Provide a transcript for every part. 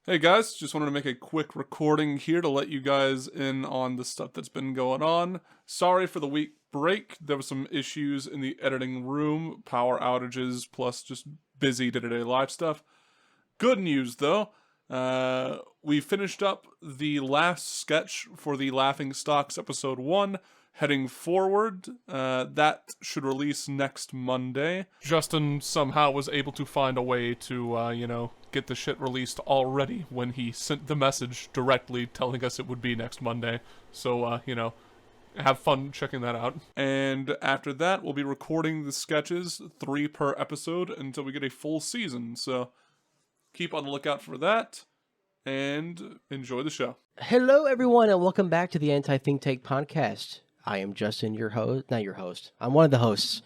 Hey guys, just wanted to make a quick recording here to let you guys in on the stuff that's been going on. Sorry for the week break. There were some issues in the editing room, power outages, plus just busy day-to-day life stuff. Good news though, we finished up the last sketch for the Laughing Stocks episode 1. Heading forward, that should release next Monday. Justin somehow was able to find a way to, get the shit released already when he sent the message directly telling us it would be next Monday. So, have fun checking that out. And after that, we'll be recording the sketches, 3 per episode, until we get a full season. So, keep on the lookout for that, and enjoy the show. Hello, everyone, and welcome back to the Anti-Think Tank podcast. I am Justin, your host. Not your host. I'm one of the hosts.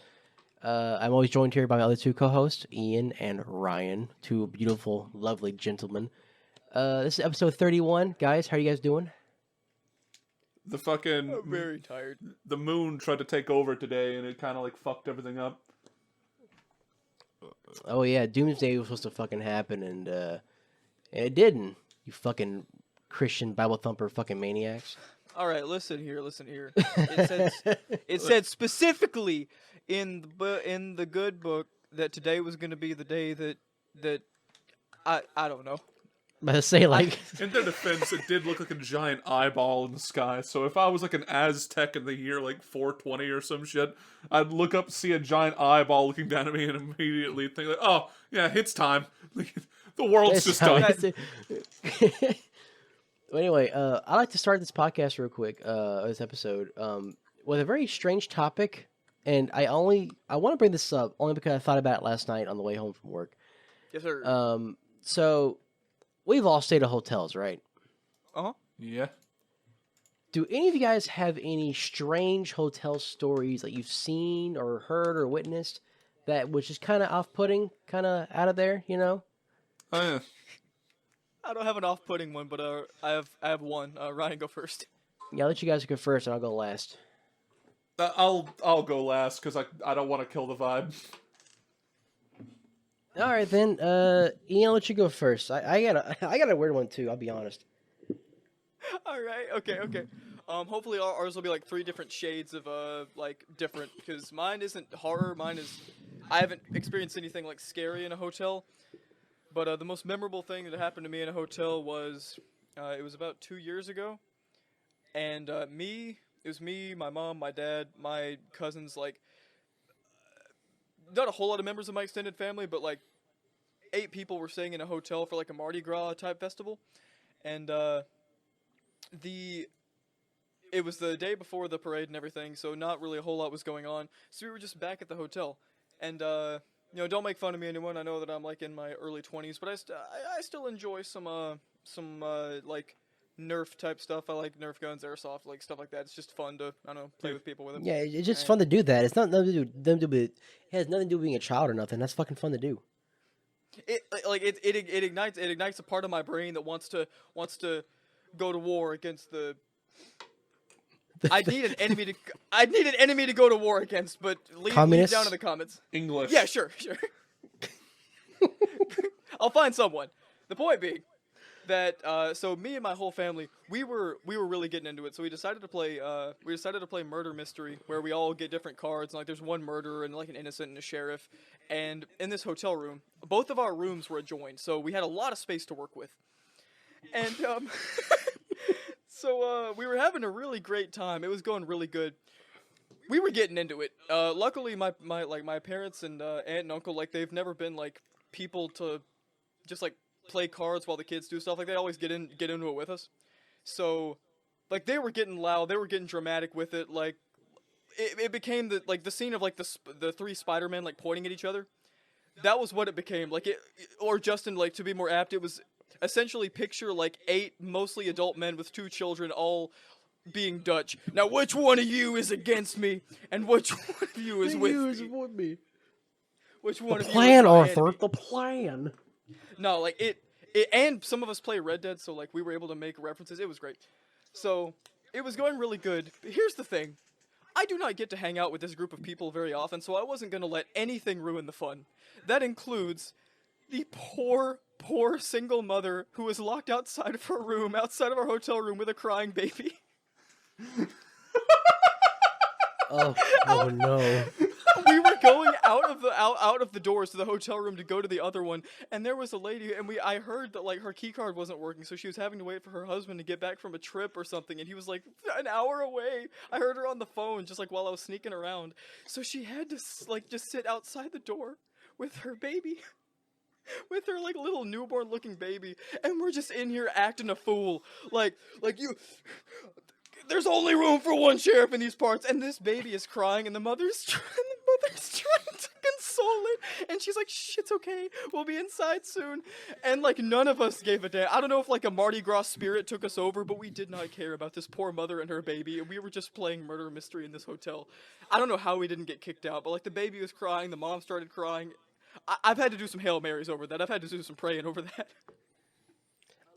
I'm always joined here by my other two co-hosts, Ian and Ryan, two beautiful, lovely gentlemen. This is episode 31. Guys, how are you guys doing? The fucking... I'm very tired. The moon tried to take over today, and it kind of, fucked everything up. Oh, yeah, Doomsday was supposed to fucking happen, and it didn't. You fucking Christian Bible thumper fucking maniacs. All right, listen here. It said specifically in the good book that today was going to be the day that I don't know. But to say, In their defense, it did look like a giant eyeball in the sky. So if I was like an Aztec in the year 420 or some shit, I'd look up, see a giant eyeball looking down at me, and immediately think like, "Oh yeah, it's time. The world's just done." Anyway, I'd like to start this podcast real quick, this episode, with a very strange topic, and I want to bring this up only because I thought about it last night on the way home from work. Yes, sir. So we've all stayed at hotels, right? Uh-huh. Yeah. Do any of you guys have any strange hotel stories that you've seen or heard or witnessed that was just kind of off-putting, kind of out of there, you know? Oh yeah. I don't have an off-putting one, but I have one. Ryan, go first. Yeah, I'll let you guys go first, and I'll go last. I'll go last because I don't want to kill the vibe. All right then, Ian, I'll let you go first. I got a weird one too. I'll be honest. All right. Okay. Hopefully ours will be 3 different shades of different, because mine isn't horror. I haven't experienced anything scary in a hotel. But the most memorable thing that happened to me in a hotel was, it was about 2 years ago, and it was me, my mom, my dad, my cousins, not a whole lot of members of my extended family, but 8 people were staying in a hotel for a Mardi Gras type festival, and it was the day before the parade and everything, so not really a whole lot was going on, so we were just back at the hotel, and don't make fun of me, anyone. I know that I'm in my early 20s, but I still enjoy some Nerf type stuff. I like Nerf guns, airsoft, stuff like that. It's just fun to play with people with them. Yeah, it's just fun to do that. It's not nothing to do with. It has nothing to do with being a child or nothing. That's fucking fun to do. It ignites a part of my brain that wants to go to war against the. I need an enemy to go to war against, but leave down in the comments. English. Yeah, sure. I'll find someone. The point being that so me and my whole family, we were really getting into it. So we decided to play murder mystery, where we all get different cards, and there's one murderer and an innocent and a sheriff. And in this hotel room, both of our rooms were adjoined, so we had a lot of space to work with. And So we were having a really great time. It was going really good. We were getting into it. Luckily, my parents and aunt and uncle, they've never been people to just play cards while the kids do stuff. They always get into it with us. So they were getting loud. They were getting dramatic with it. It became the scene of the 3 Spider-Men pointing at each other. That was what it became. Or Justin, to be more apt, it was. Essentially, picture 8 mostly adult men with 2 children, all being Dutch. Now, which one of you is against me, and which one of you is with me? Which one? The plan, Arthur. The plan. No, it, and some of us play Red Dead, so we were able to make references. It was great. So it was going really good. But here's the thing: I do not get to hang out with this group of people very often, so I wasn't gonna let anything ruin the fun. That includes the poor poor single mother who was locked outside of her room, outside of our hotel room with a crying baby. Oh no. We were going out of the doors to the hotel room to go to the other one, and there was a lady, and I heard that like her key card wasn't working, so she was having to wait for her husband to get back from a trip or something, and he was like an hour away. I heard her on the phone just like while I was sneaking around, so she had to like just sit outside the door with her baby. With her like little newborn looking baby, and we're just in here acting a fool, like you. There's only room for one sheriff in these parts, and this baby is crying, and the mother's trying to console it, and she's like, "Shh, it's okay. We'll be inside soon." And like none of us gave a damn. I don't know if like a Mardi Gras spirit took us over, but we did not care about this poor mother and her baby, and we were just playing murder mystery in this hotel. I don't know how we didn't get kicked out, but like the baby was crying, the mom started crying. I've had to do some Hail Marys over that. I've had to do some praying over that.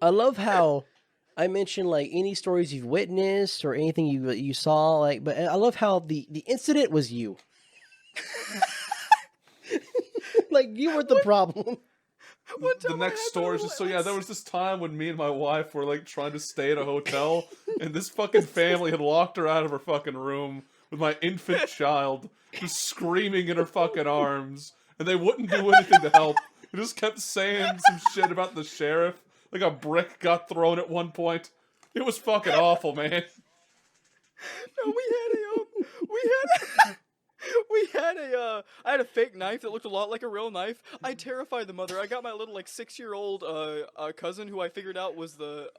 I love how I mentioned like any stories you've witnessed or anything you saw, like, but I love how the incident was you. Like you were the problem. The next story is just so there was this time when me and my wife were like trying to stay at a hotel, and this fucking family had locked her out of her fucking room with my infant child just screaming in her fucking arms, and they wouldn't do anything to help. They just kept saying some shit about the sheriff. Like a brick got thrown at one point. It was fucking awful, man. No, I had a fake knife that looked a lot like a real knife. I terrified the mother. I got my little like 6-year-old cousin who I figured out was the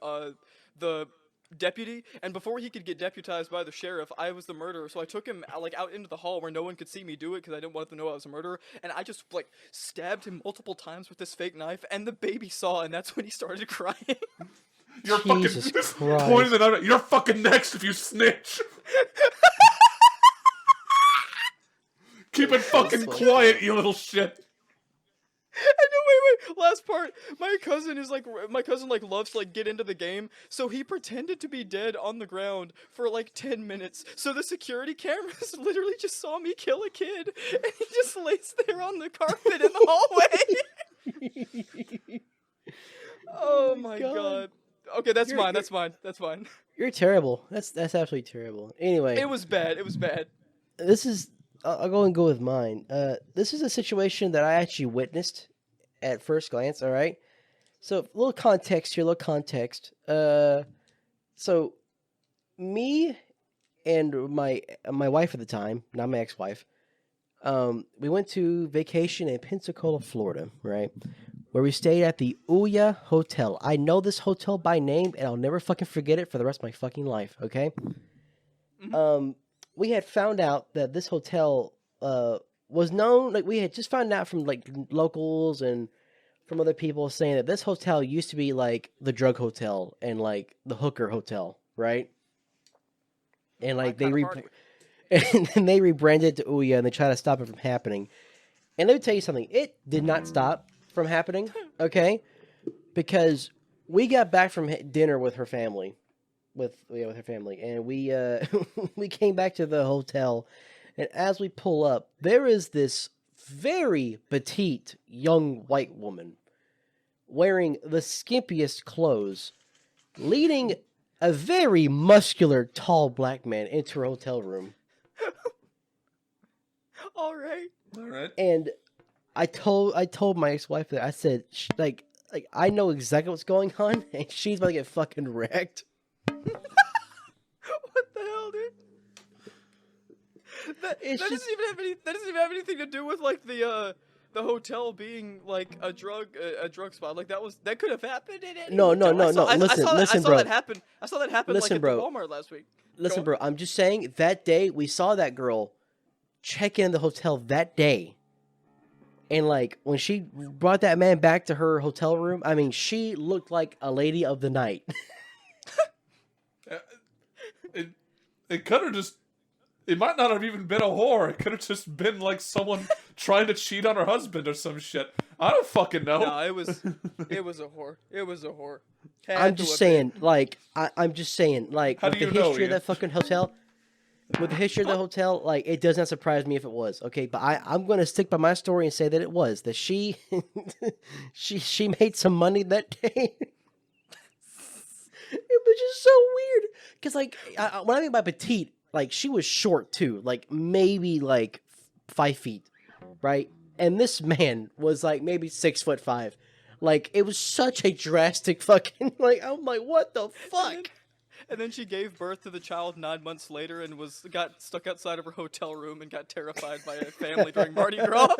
deputy, and before he could get deputized by the sheriff, I was the murderer. So I took him like out into the hall where no one could see me do it because I didn't want them to know I was a murderer, and I just like stabbed him multiple times with this fake knife, and the baby saw, and that's when he started crying. You're Jesus fucking Christ. pointing the knife. You're fucking next if you snitch. Keep it fucking quiet, you little shit. Wait. Last part. My cousin loves to like get into the game, so he pretended to be dead on the ground for like 10 minutes. So the security cameras literally just saw me kill a kid, and he just lays there on the carpet in the hallway. Oh my god. Okay, that's fine. You're terrible. That's absolutely terrible. Anyway, It was bad. this is I'll go with mine. This is a situation that I actually witnessed at first glance. All right, so a little context here. So me and my wife at the time, not my ex-wife, we went to vacation in Pensacola, Florida, right? Where we stayed at the Ouya Hotel. I know this hotel by name, and I'll never fucking forget it for the rest of my fucking life. Okay. Mm-hmm. We had found out that this hotel was known, like we had just found out from like locals and from other people saying that this hotel used to be like the drug hotel and like the hooker hotel, right? And like and then they rebranded it to Ouya, and they try to stop it from happening. And let me tell you something, it did not stop from happening, okay? Because we got back from dinner with her family. With her family, and we we came back to the hotel, and as we pull up, there is this very petite young white woman wearing the skimpiest clothes, leading a very muscular, tall black man into her hotel room. All right. And I told my ex-wife that I said like I know exactly what's going on, and she's about to get fucking wrecked. What the hell, dude? That doesn't even have anything to do with like the hotel being like a drug spot. Like that could have happened in any No. hotel. Listen, I saw bro. that happen. I saw that happen like Listen, at bro. the Walmart last week. Listen, bro, I'm just saying that day we saw that girl check in the hotel that day. And like when she brought that man back to her hotel room, I mean, she looked like a lady of the night. It could have just. It might not have even been a whore. It could have just been like someone trying to cheat on her husband or some shit. I don't fucking know. No, it was a whore. It was a whore. I'm just saying, like, I'm just saying, like, How with do the you know, history of Ian? that fucking hotel. with the history of the hotel, like it does not surprise me if it was okay. But I'm going to stick by my story and say that it was that she she made some money that day. It was just so weird because like what I mean by petite, like she was short too, like maybe like 5 feet, right? And this man was like maybe 6'5". Like it was such a drastic fucking like I'm like what the fuck. And then she gave birth to the child 9 months later and got stuck outside of her hotel room and got terrified by a family during Mardi Gras.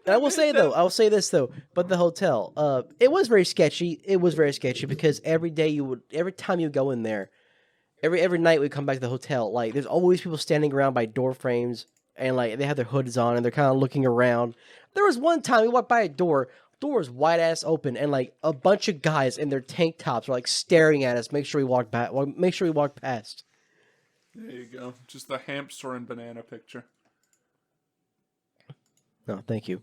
And I will say though, I'll say this though, but the hotel, it was very sketchy. It was very sketchy because every time you go in there, every night we come back to the hotel, like there's always people standing around by door frames and like they have their hoods on and they're kind of looking around. There was one time we walked by a door was wide ass open and like a bunch of guys in their tank tops were like staring at us. Make sure we walked back. Make sure we walked past. There you go. Just the hamster and banana picture. No, thank you.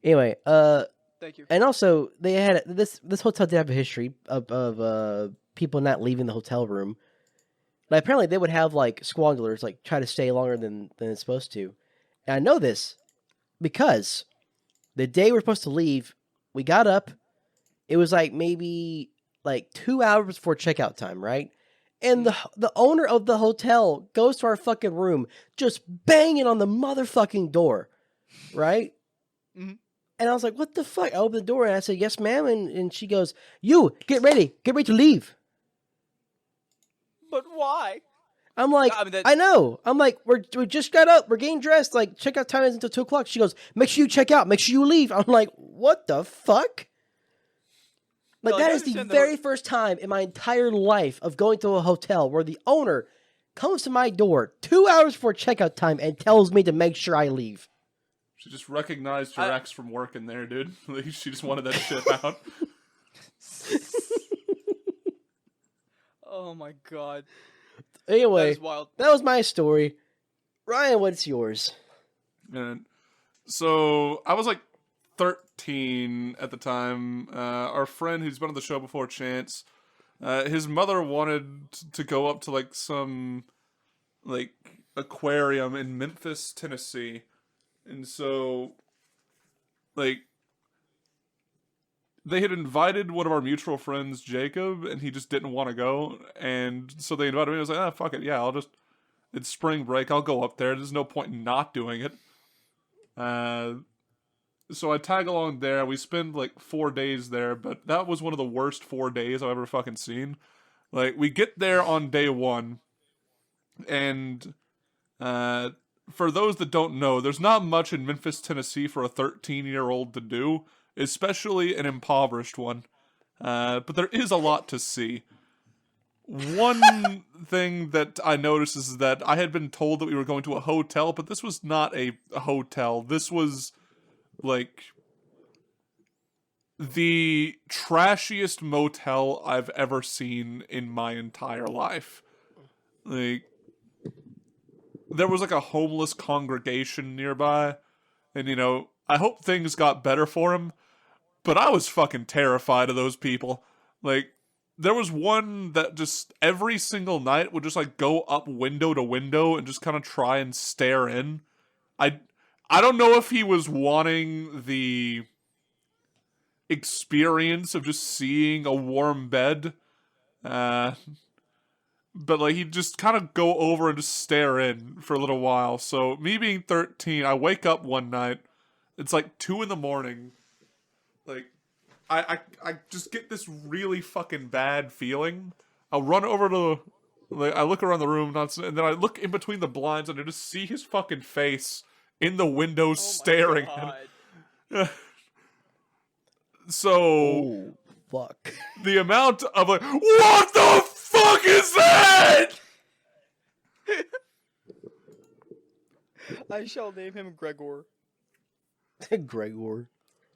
Anyway, thank you. And also they had this hotel did have a history of people not leaving the hotel room. Like apparently they would have like squanglers like try to stay longer than it's supposed to. And I know this because the day we're supposed to leave, we got up. It was like maybe like 2 hours before checkout time, right? And the owner of the hotel goes to our fucking room, just banging on the motherfucking door, right? Mm-hmm. And I was like, "What the fuck?" I opened the door and I said, "Yes, ma'am." And she goes, "You get ready to leave." But why? I'm like, I know. I'm like, we just got up. We're getting dressed. Like, checkout time is until 2:00. She goes, "Make sure you check out. Make sure you leave." I'm like, what the fuck? Like, that is the very first time in my entire life of going to a hotel where the owner comes to my door 2 hours before checkout time and tells me to make sure I leave. She just recognized her ex from working there, dude. She just wanted that shit out. Oh my god. Anyway, wild. That was my story. Ryan, what's yours? And so I was like 13 at the time. Our friend who's been on the show before, Chance, his mother wanted to go up to like some like aquarium in Memphis, Tennessee. And so like they had invited one of our mutual friends, Jacob, and he just didn't want to go. And so they invited me. I was like, fuck it. Yeah, it's spring break. I'll go up there. There's no point in not doing it. So I tag along there. We spend like 4 days there, but that was one of the worst 4 days I've ever fucking seen. Like, we get there on day one, and for those that don't know, there's not much in Memphis, Tennessee for a 13-year-old to do, especially an impoverished one. But there is a lot to see. One thing that I noticed is that I had been told that we were going to a hotel, but this was not a hotel. This was, like, the trashiest motel I've ever seen in my entire life. Like, there was, like, a homeless congregation nearby, and, you know, I hope things got better for him, but I was fucking terrified of those people. Like, there was one that just every single night would just like go up window to window and just kind of try and stare in. I don't know if he was wanting the experience of just seeing a warm bed, but like he'd just kind of go over and just stare in for a little while. So me being 13, I wake up one night. It's like 2 a.m. Like, I just get this really fucking bad feeling. I'll run over to, like, I look around the room, and then I look in between the blinds, and I just see his fucking face in the window staring at So, oh, fuck. The amount of like, what the fuck is that? I shall name him Gregor. Gregor.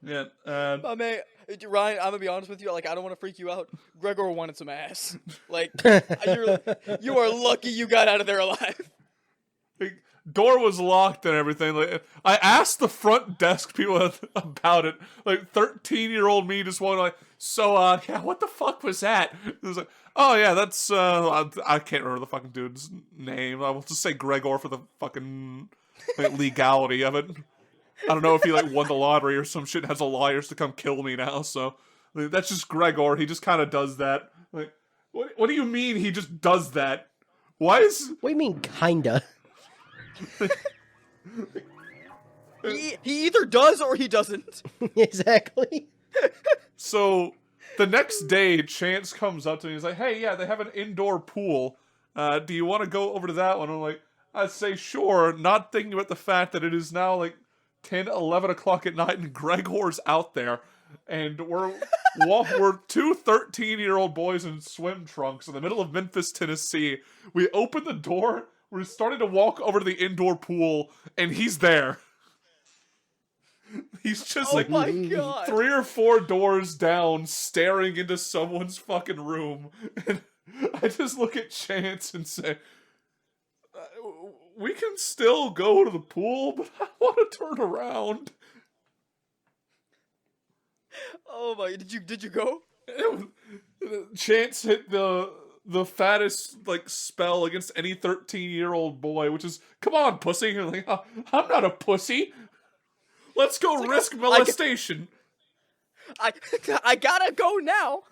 Yeah, man, Ryan, I'm gonna be honest with you. Like, I don't want to freak you out. Gregor wanted some ass. Like, you are lucky you got out of there alive. door was locked and everything. Like, I asked the front desk people about it. Like, 13-year-old me just wanted like, so, yeah, what the fuck was that? It was like, oh, yeah, that's, I can't remember the fucking dude's name. I will just say Gregor for the fucking legality of it. I don't know if he, like, won the lottery or some shit and has a lawyers to come kill me now, so. Like, that's just Gregor. He just kind of does that. Like, what do you mean he just does that? Why is... What do you mean, kinda? He either does or he doesn't. Exactly. So, the next day, Chance comes up to me. He's like, hey, yeah, they have an indoor pool. Do you want to go over to that one? I'm like, I'd say sure, not thinking about the fact that it is now, like, 10, 11 o'clock at night, and Gregor's out there. And we're two 13-year-old boys in swim trunks in the middle of Memphis, Tennessee. We open the door, we're starting to walk over to the indoor pool, and he's there. He's just like my God. 3 or 4 doors down, staring into someone's fucking room. And I just look at Chance and say, we can still go to the pool, but I want to turn around. Oh my! Did you go? Chance hit the fattest like spell against any 13-year-old boy, which is come on, pussy. And like, I'm not a pussy. Let's go risk molestation. I gotta go now.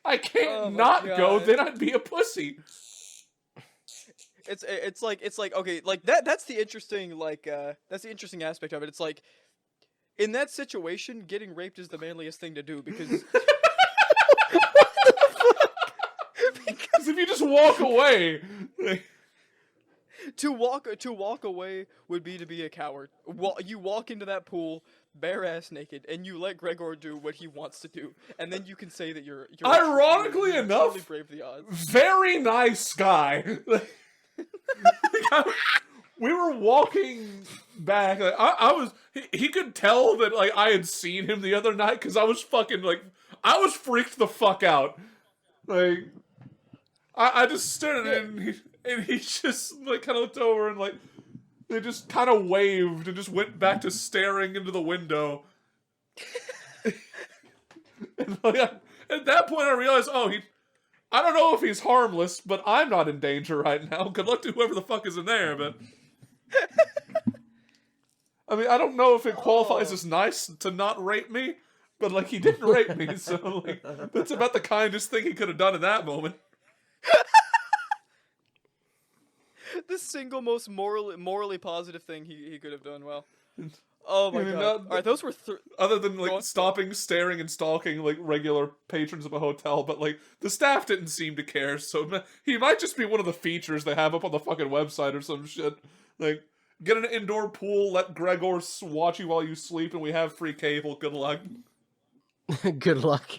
I can't not go. Then I'd be a pussy. It's like okay, like that's the interesting that's the interesting aspect of it. It's like. In that situation, getting raped is the manliest thing to do because... Because if you just walk away... To walk away would be to be a coward. You walk into that pool bare-ass naked, and you let Gregor do what he wants to do, and then you can say that you're ironically enough, totally brave the odds. Very nice guy. We were walking back. Like, I was. He could tell that like I had seen him the other night because I was fucking like I was freaked the fuck out. Like I just stared at him and he just like kind of looked over and like they just kind of waved and just went back to staring into the window. And like at that point I realized, I don't know if he's harmless, but I'm not in danger right now. Good luck to whoever the fuck is in there, but. I mean, I don't know if it qualifies as nice to not rape me, but like he didn't rape me, so like that's about the kindest thing he could have done in that moment. The single most morally positive thing he could have done. Well, oh my God! All right, those were other than like stopping, staring, and stalking like regular patrons of a hotel, but like the staff didn't seem to care. So he might just be one of the features they have up on the fucking website or some shit. Like. Get an indoor pool, let Gregor watch you while you sleep, and we have free cable. Good luck. Good luck.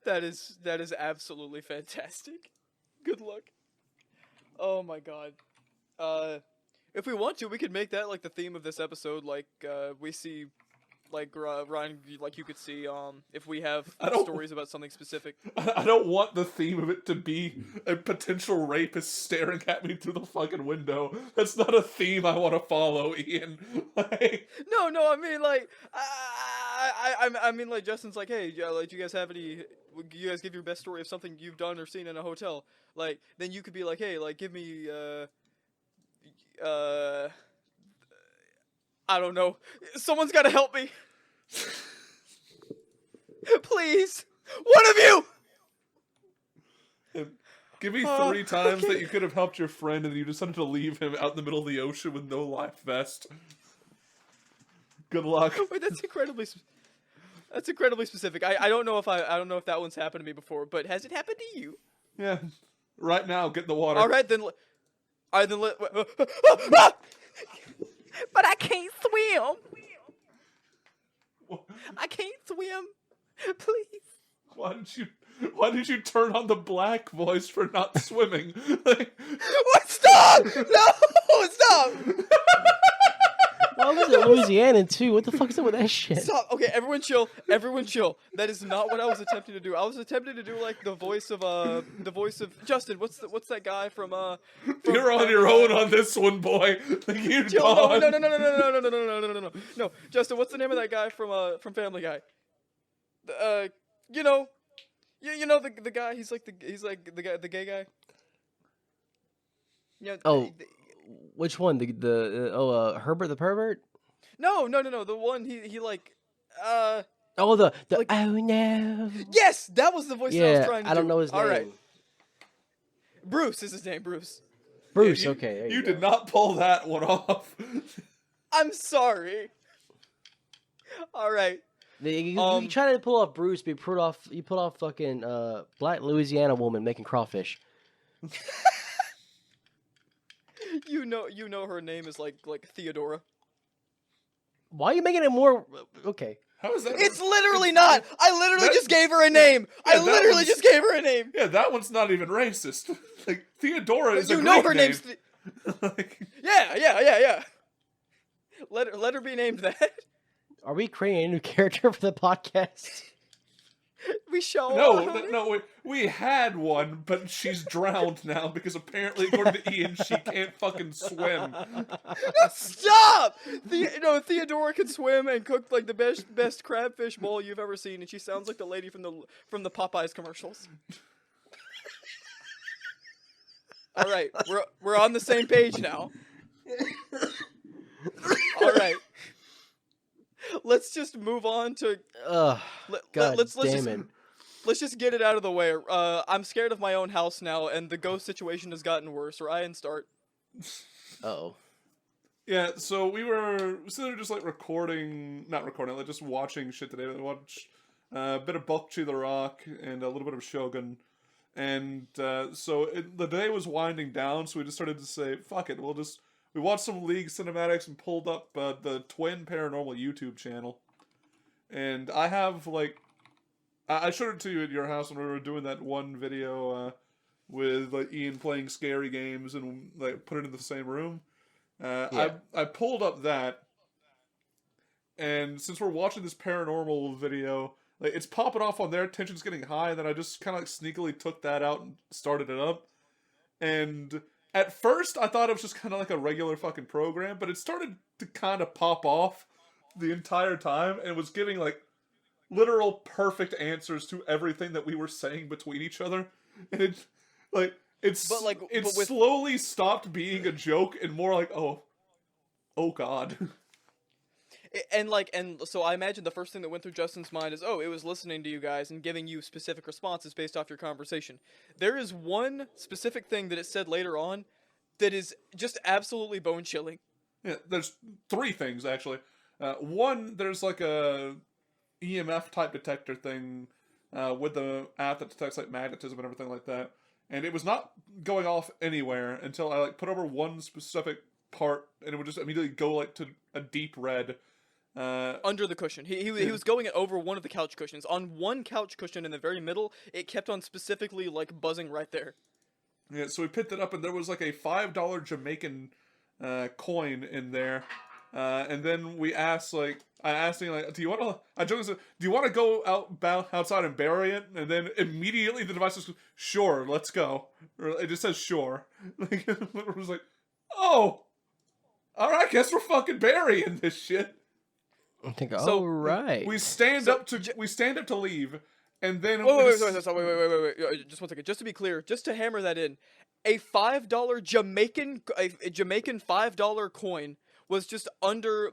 That is absolutely fantastic. Good luck. Oh my God. If we want to, we could make that like the theme of this episode. Like we see, like Ryan, like you could see, if we have stories about something specific. I don't want the theme of it to be a potential rapist staring at me through the fucking window. That's not a theme I want to follow, Ian. Like... No, I mean like, I mean like Justin's like, hey, like, do you guys have any? You guys give your best story of something you've done or seen in a hotel. Like, then you could be like, hey, like, give me, I don't know. Someone's got to help me. Please. One of you. Give me 3 times that you could have helped your friend and you decided to leave him out in the middle of the ocean with no life vest. Good luck. Wait, that's incredibly specific. I don't know if I don't know if that one's happened to me before, but has it happened to you? Yeah. Right now, get in the water. All right, then. But I can't swim. I can't swim. Please. Why did you turn on the black voice for not swimming? Like... What? Stop! No! Stop! Why was it Louisiana too? What the fuck is up with that shit? Stop. Okay, everyone chill. Everyone chill. That is not what I was attempting to do. I was attempting to do like the voice of Justin. What's that guy from You're on Family your Guy? own on this one, boy. You're Chill. No, done. no, no, no, no, no, no, no, no, no, no, no, no. Justin, what's the name of that guy from Family Guy? You know, you know the guy. He's like the gay guy. Yeah. Oh, which one? Herbert the pervert? No. The one he like. Oh, the Like- oh no. Yes, that was the voice that I was Yeah, trying to I don't do. know his name. All right. Bruce is his name. Bruce. Bruce. You- Okay, there You go. did not pull that one off. I'm sorry. All right. You try to pull off Bruce, but you pulled off fucking black Louisiana woman making crawfish. You know her name is like Theodora. Why are you making it more okay? How is that? It's literally not. I literally That- just gave her a name. Yeah, I that literally one's- just gave her a name. Yeah, that one's not even racist. Like Theodora is You a know Greek her name. name's. Like, Yeah. Let her be named that. Are we creating a new character for the podcast? We shall. no, we had one, but she's drowned now because apparently, according to Ian, she can't fucking swim. Stop! Theodora can swim and cook like the best crabfish bowl you've ever seen, and she sounds like the lady from the Popeyes commercials. All right, we're on the same page now. All right, let's just move on to. Ugh, God let's damn just, it. Let's just get it out of the way. I'm scared of my own house now, and the ghost situation has gotten worse. Ryan, start. Oh. Yeah, so we were sitting there just like not recording, like just watching shit today. We watched a bit of Bulk Chew the Rock and a little bit of Shogun. And the day was winding down, so we just started to say, fuck it, we watched some League cinematics and pulled up the Twin Paranormal YouTube channel. And I have, like, I showed it to you at your house when we were doing that one video with, like, Ian playing scary games and, like, put it in the same room. Yeah. I pulled up that, and since we're watching this paranormal video, like, it's popping off on there, tension's getting high, and then I just kind of like sneakily took that out and started it up. And at first, I thought it was just kind of like a regular fucking program, but it started to kind of pop off the entire time, and was giving like literal perfect answers to everything that we were saying between each other. And it slowly stopped being a joke and more like, oh god. And so I imagine the first thing that went through Justin's mind is, oh, it was listening to you guys and giving you specific responses based off your conversation. There is one specific thing that it said later on that is just absolutely bone chilling. Yeah, there's three things actually. One, there's like a EMF type detector thing with the app that detects like magnetism and everything like that, and it was not going off anywhere until I like put over one specific part, and it would just immediately go like to a deep red. Under the cushion. He was going it over one of the couch cushions. On one couch cushion in the very middle, it kept on specifically like buzzing right there. Yeah, so we picked it up, and there was like a $5 Jamaican coin in there. And then I asked him, like, do you want to go outside and bury it? And then immediately the device was, sure, let's go. Or it just says sure. Like, it was like, oh, all right, guess we're fucking burying this shit. I think, So, right. We stand up to leave, and then Wait. Just 1 second. Just to be clear, just to hammer that in, a $5 Jamaican $5 coin was just under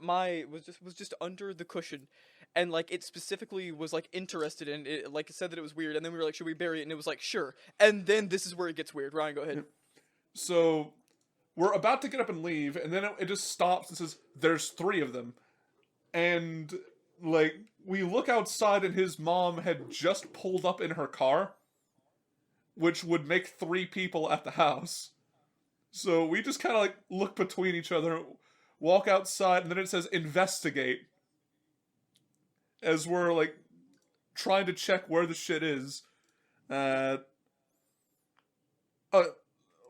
under the cushion, and like it specifically was like interested in it, like it said that it was weird, and then we were like, should we bury it? And it was like, sure. And then this is where it gets weird. Ryan, go ahead. So we're about to get up and leave, and then it just stops and says, "There's 3 of them." And, like, we look outside and his mom had just pulled up in her car, which would make 3 people at the house. So we just kind of, like, look between each other, walk outside, and then it says, investigate. As we're, like, trying to check where the shit is.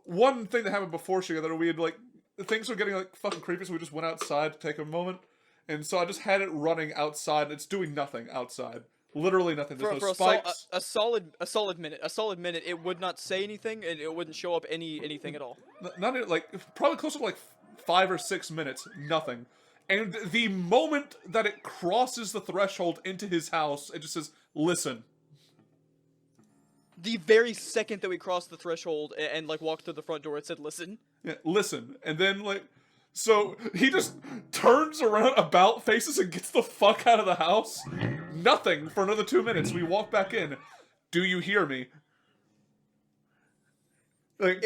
One thing that happened before she got there, we had, like, things were getting like fucking creepy, so we just went outside to take a moment. And so I just had it running outside, and it's doing nothing outside. Literally nothing. There's no spikes. A solid minute. It would not say anything, and it wouldn't show up anything at all. Not even, like, probably closer to like 5 or 6 minutes. Nothing. And the moment that it crosses the threshold into his house, it just says, "Listen." The very second that we crossed the threshold and like walked through the front door, it said, "Listen." Yeah, listen. And then, like, so he just turns around, about faces, and gets the fuck out of the house. Nothing for another 2 minutes. We walk back in. Do you hear me? Like,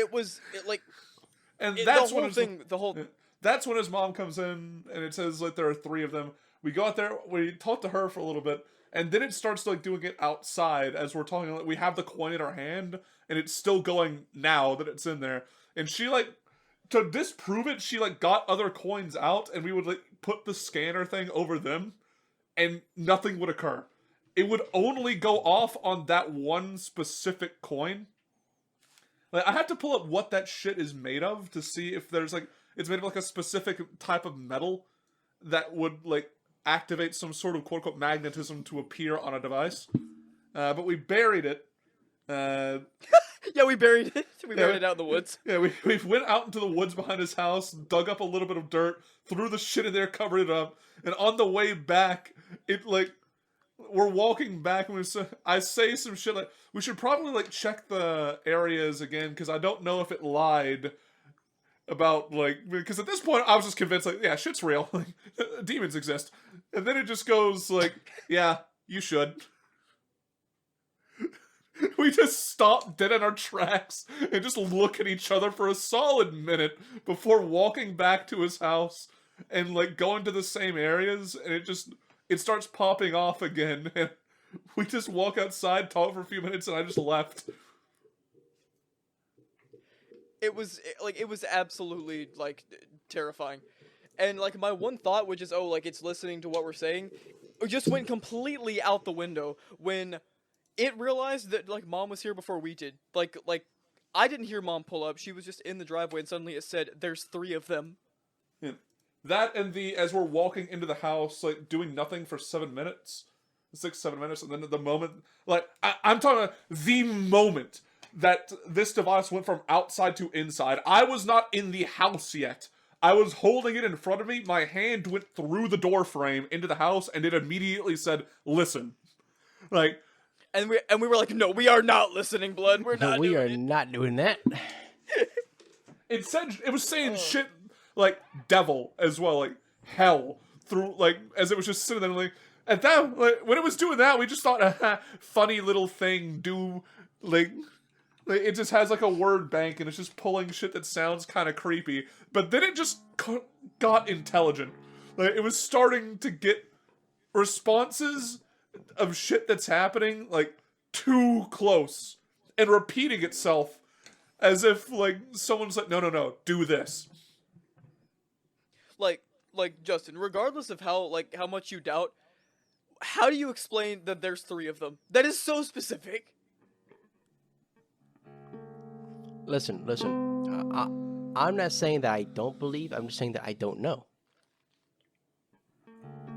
and that's the when whole thing. The whole. That's when his mom comes in, and it says like there are 3 of them. We go out there. We talk to her for a little bit, and then it starts like doing it outside as we're talking. Like, we have the coin in our hand, and it's still going now that it's in there. And she like, to disprove it, she like got other coins out, and we would like put the scanner thing over them, and nothing would occur. It would only go off on that one specific coin. Like, I had to pull up what that shit is made of to see if there's like, it's made of like a specific type of metal that would like activate some sort of quote unquote magnetism to appear on a device. But we buried it. Yeah, we buried it. We buried it out in the woods. Yeah, we went out into the woods behind his house, dug up a little bit of dirt, threw the shit in there, covered it up, and on the way back, it like, we're walking back, and I say some shit like, we should probably like check the areas again, because I don't know if it lied about like, because at this point I was just convinced like, yeah, shit's real, like, demons exist, and then it just goes like, yeah, you should. We just stop dead in our tracks and just look at each other for a solid minute before walking back to his house and like going to the same areas, and it starts popping off again, and we just walk outside, talk for a few minutes, and I just left. It was absolutely like terrifying, and like my one thought, which is, oh, like it's listening to what we're saying, it just went completely out the window when it realized that like Mom was here before we did. Like I didn't hear Mom pull up; she was just in the driveway, and suddenly it said, "There's 3 of them." Yeah. That and as we're walking into the house, like doing nothing for 7 minutes, 6-7 minutes, and then at the moment, like I'm talking about the moment that this device went from outside to inside. I was not in the house yet. I was holding it in front of me. My hand went through the door frame into the house, and it immediately said, "Listen." Like, and we were like, "No, we are not listening, Blood. We're not. We are not doing that. It was saying shit like devil as well, like hell, through like as it was just sitting there. Like at that, like, when it was doing that, we just thought, funny little thing. Like it just has like a word bank, and it's just pulling shit that sounds kind of creepy. But then it just got intelligent. Like, it was starting to get responses of shit that's happening like too close and repeating itself as if like someone's like, no, do this. Like Justin, regardless of how much you doubt, how do you explain that there's 3 of them? That is so specific. Listen. I'm not saying that I don't believe. I'm just saying that I don't know.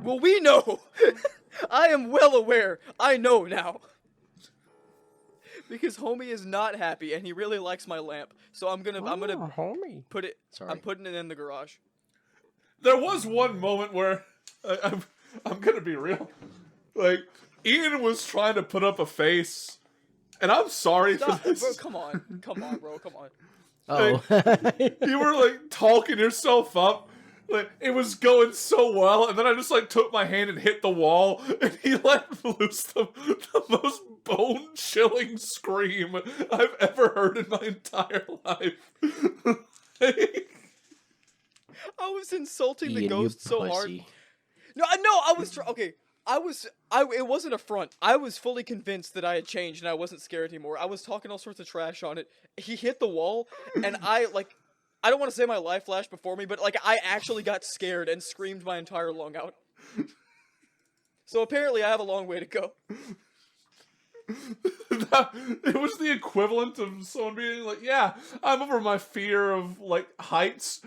Well, we know. I am well aware. I know now. Because homie is not happy, and he really likes my lamp. So I'm gonna homie. put it. Sorry. I'm putting it in the garage. There was one moment where I'm gonna be real. Like, Ian was trying to put up a face, and I'm sorry Stop, for this. bro. Come on, bro. Come on. Oh. You were like talking yourself up. Like, it was going so well, and then I just like took my hand and hit the wall, and he let loose the most bone-chilling scream I've ever heard in my entire life. I was insulting the Ian, ghost you so hard. pussy. No, I was okay. It wasn't a front. I was fully convinced that I had changed and I wasn't scared anymore. I was talking all sorts of trash on it. He hit the wall, and I don't want to say my life flashed before me, but like I actually got scared and screamed my entire lung out. So apparently I have a long way to go. It was the equivalent of someone being like, "Yeah, I'm over my fear of like heights.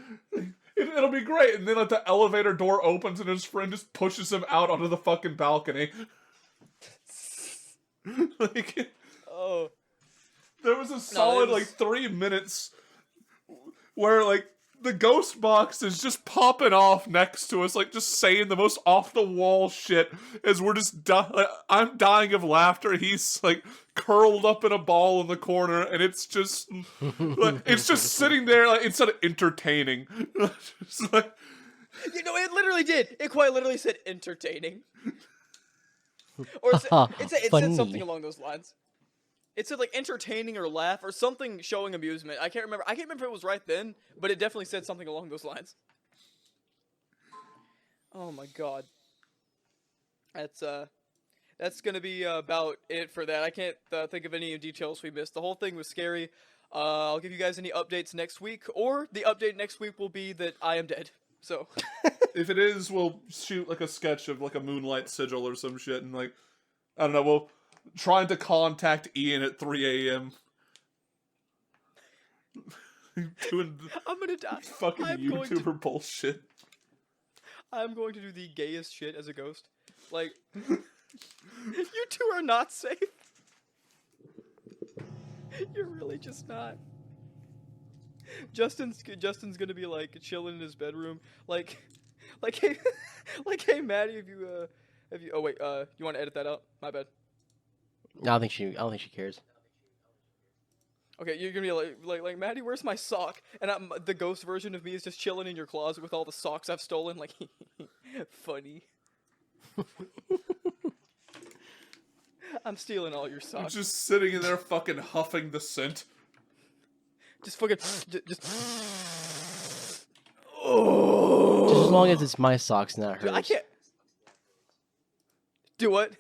It'll be great." And then like the elevator door opens and his friend just pushes him out onto the fucking balcony. Like, Oh. there was a solid was- like 3 minutes where like the ghost box is just popping off next to us, like just saying the most off the wall shit as we're just like, I'm dying of laughter. He's like curled up in a ball in the corner, and it's just like it's just sitting there like instead of entertaining. It's like, You know, it literally did. It quite literally said entertaining. Or it said Funny. something along those lines. It said like entertaining or laugh or something showing amusement. I can't remember. I can't remember if it was right then, but it definitely said something along those lines. Oh my god. That's gonna be about it for that. I can't think of any details we missed. The whole thing was scary. I'll give you guys any updates next week, or the update next week will be that I am dead. So. if it is, we'll shoot like a sketch of like a moonlight sigil or some shit, and like I don't know, we'll trying to contact Ian at 3 a.m. doing I'm gonna die. fucking YouTuber bullshit. I'm going to do the gayest shit as a ghost. Like, you two are not safe. You're really just not. Justin's gonna be like chilling in his bedroom, like hey, hey Maddie, have you? Oh wait, you want to edit that out? My bad. I don't think she cares. Okay, you're gonna be like Maddie, where's my sock? And the ghost version of me is just chilling in your closet with all the socks I've stolen. Like, funny. I'm stealing all your socks. Just sitting in there fucking huffing the scent. Just fucking Oh. Just as long as it's my socks, not hers. I can't. Do what?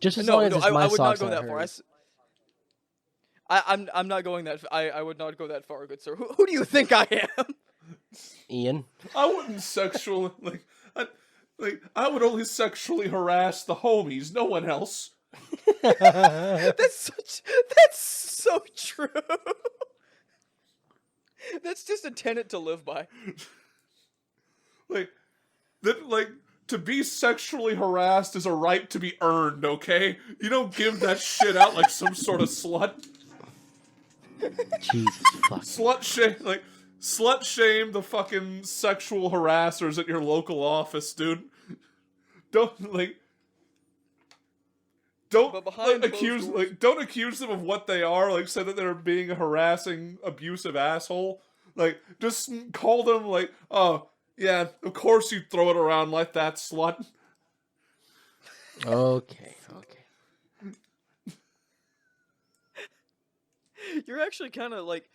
Just as long as it's my I would not socks, go not that far. hers. I'm not going that. I would not go that far, good sir. Who do you think I am? Ian. I wouldn't sexually I would only sexually harass the homies, no one else. That's so true. That's just a tenet to live by. To be sexually harassed is a right to be earned, okay? You don't give that shit out like some sort of slut. Jesus fuck. Slut shame the fucking sexual harassers at your local office, dude. Don't But behind accuse closed doors- don't accuse them of what they are, like say that they're being a harassing, abusive asshole. Like just call them like, "Oh, yeah, of course you throw it around like that, slut." Okay. You're actually kind of like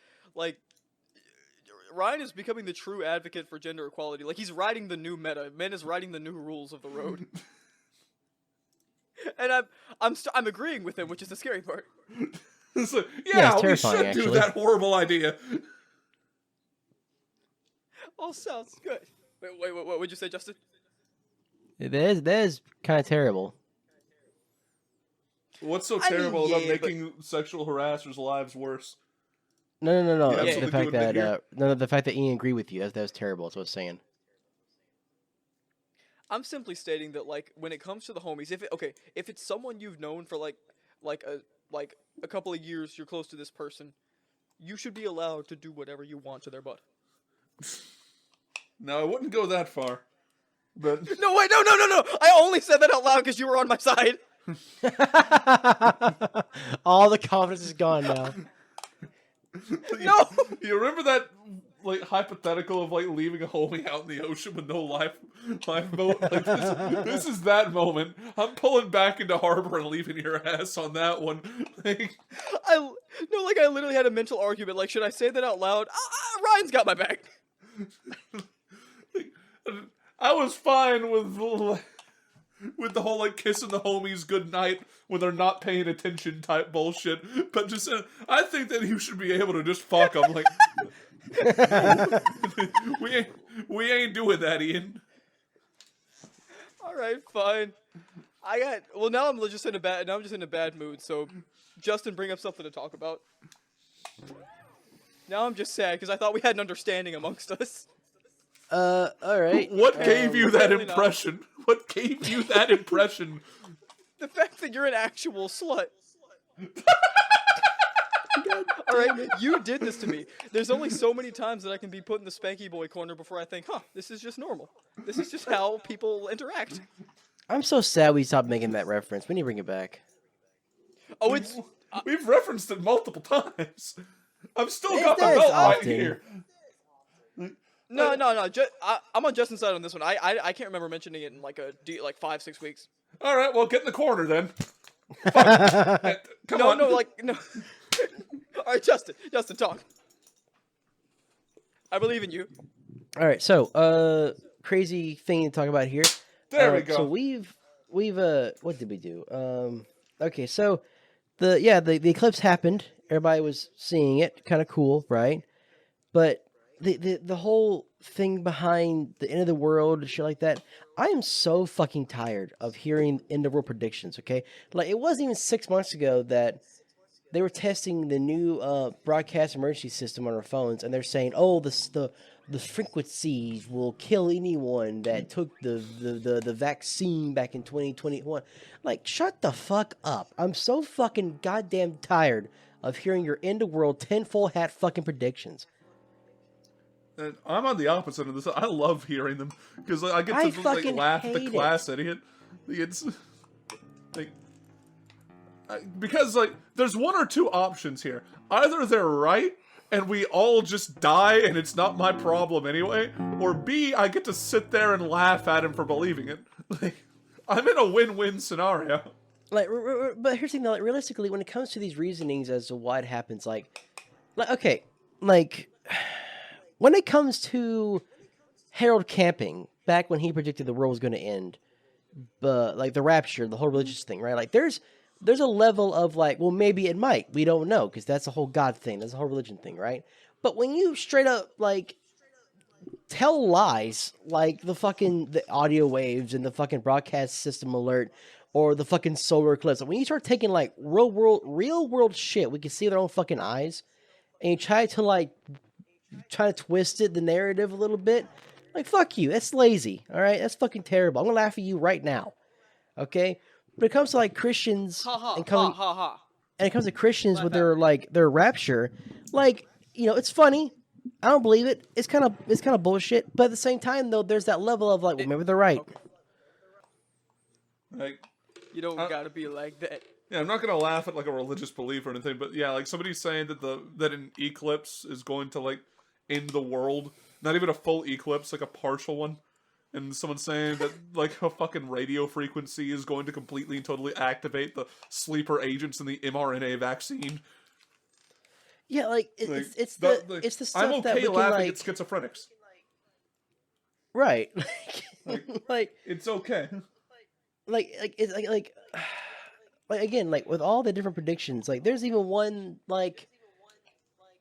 Ryan is becoming the true advocate for gender equality. Like he's writing the new meta. Men is writing the new rules of the road. And I'm agreeing with him, which is the scary part. It's like, Yeah, it's we terrifying, should do actually. that horrible idea. All sounds good. Wait, what would you say, Justin? That is kind of terrible. What's so I mean, terrible about yeah, making sexual harassers' lives worse? No. Yeah, The absolutely fact doing it that the fact that Ian agreed with you, that was terrible. That's what I was saying. I'm simply stating that like when it comes to the homies, if it's someone you've known for like a couple of years, you're close to this person, you should be allowed to do whatever you want to their butt. No, I wouldn't go that far. But No, wait, no. I only said that out loud because you were on my side. All the confidence is gone now. No. You remember that like hypothetical of like leaving a homie out in the ocean with no lifeboat? Like this is that moment. I'm pulling back into harbor and leaving your ass on that one. Like, I literally had a mental argument. Like, should I say that out loud? Ryan's got my back. I was fine with the whole like kissing the homies goodnight when they're not paying attention type bullshit, but just I think that you should be able to just fuck them. Like we ain't doing that, Ian. All right, fine. Now I'm just in a bad mood. So, Justin, bring up something to talk about. Now I'm just sad because I thought we had an understanding amongst us. All right. What gave you that Apparently not. impression? What gave you that impression? The fact that you're an actual slut. All right, you did this to me. There's only so many times that I can be put in the spanky boy corner before I think, this is just normal. This is just how people interact. I'm so sad we stopped making that reference. We need to bring it back. Oh, it's We've referenced it multiple times. I've still It got the does belt right often. here. no. I'm on Justin's side on this one. I can't remember mentioning it in like 5-6 weeks. All right, well, get in the corner then. Fuck. Come on. No. All right, Justin, talk. I believe in you. All right, so crazy thing to talk about here. There we go. So we've what did we do? Okay, so the eclipse happened. Everybody was seeing it, kind of cool, right? But the whole thing behind the end of the world and shit like that, I am so fucking tired of hearing end of world predictions. Okay, like it wasn't even 6 months ago that they were testing the new broadcast emergency system on our phones, and they're saying, "Oh, the frequencies will kill anyone that took the vaccine back in 2021." Like, shut the fuck up! I'm so fucking goddamn tired of hearing your end of world tinfoil hat fucking predictions. And I'm on the opposite of this. I love hearing them because I get I to like fucking laugh at the hate class idiot. It's like because like there's one or two options here. Either they're right and we all just die and it's not my problem anyway, or B, I get to sit there and laugh at him for believing it. Like I'm in a win-win scenario. Like, but here's the thing, though, like, realistically, when it comes to these reasonings as to why it happens, like okay, like when it comes to Harold Camping, back when he predicted the world was going to end, but like the rapture, the whole religious thing, right? Like there's a level of like, well, maybe it might. We don't know because that's a whole God thing. That's a whole religion thing, right? But when you straight up like tell lies, like the audio waves and the fucking broadcast system alert, or the fucking solar eclipse, when you start taking like real world shit, we can see with our own fucking eyes, and you try to twist the narrative a little bit, like fuck you. That's lazy. All right, that's fucking terrible. I'm gonna laugh at you right now. Okay. When it comes to like Christians and it comes to Christians with their rapture, like, you know, it's funny. I don't believe it. It's kind of bullshit. But at the same time, though, there's that level of like, well, maybe they're right. Okay. Like You don't gotta be like that. yeah, I'm not gonna laugh at like a religious belief or anything, but yeah, like somebody's saying that an eclipse is going to like end the world. Not even a full eclipse, like a partial one. And someone's saying that like a fucking radio frequency is going to completely and totally activate the sleeper agents in the mRNA vaccine. Yeah, like Like, it's the stuff I'm that we okay can laughing like at schizophrenics. right, like It's okay. it's like again, like with all the different predictions, like there's even one like,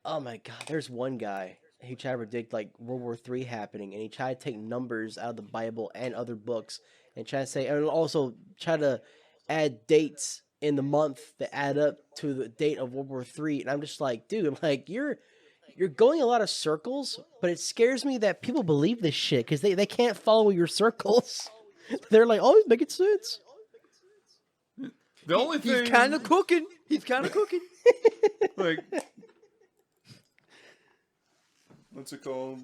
oh my god, there's one guy who tried to predict like World War III happening, and he tried to take numbers out of the Bible and other books and try to say, and also try to add dates in the month that add up to the date of World War III. And I'm just like, dude, like you're going a lot of circles, but it scares me that people believe this shit because they can't follow your circles. They're like, oh, it's making sense. The only thing He's kind of cooking. like what's it called?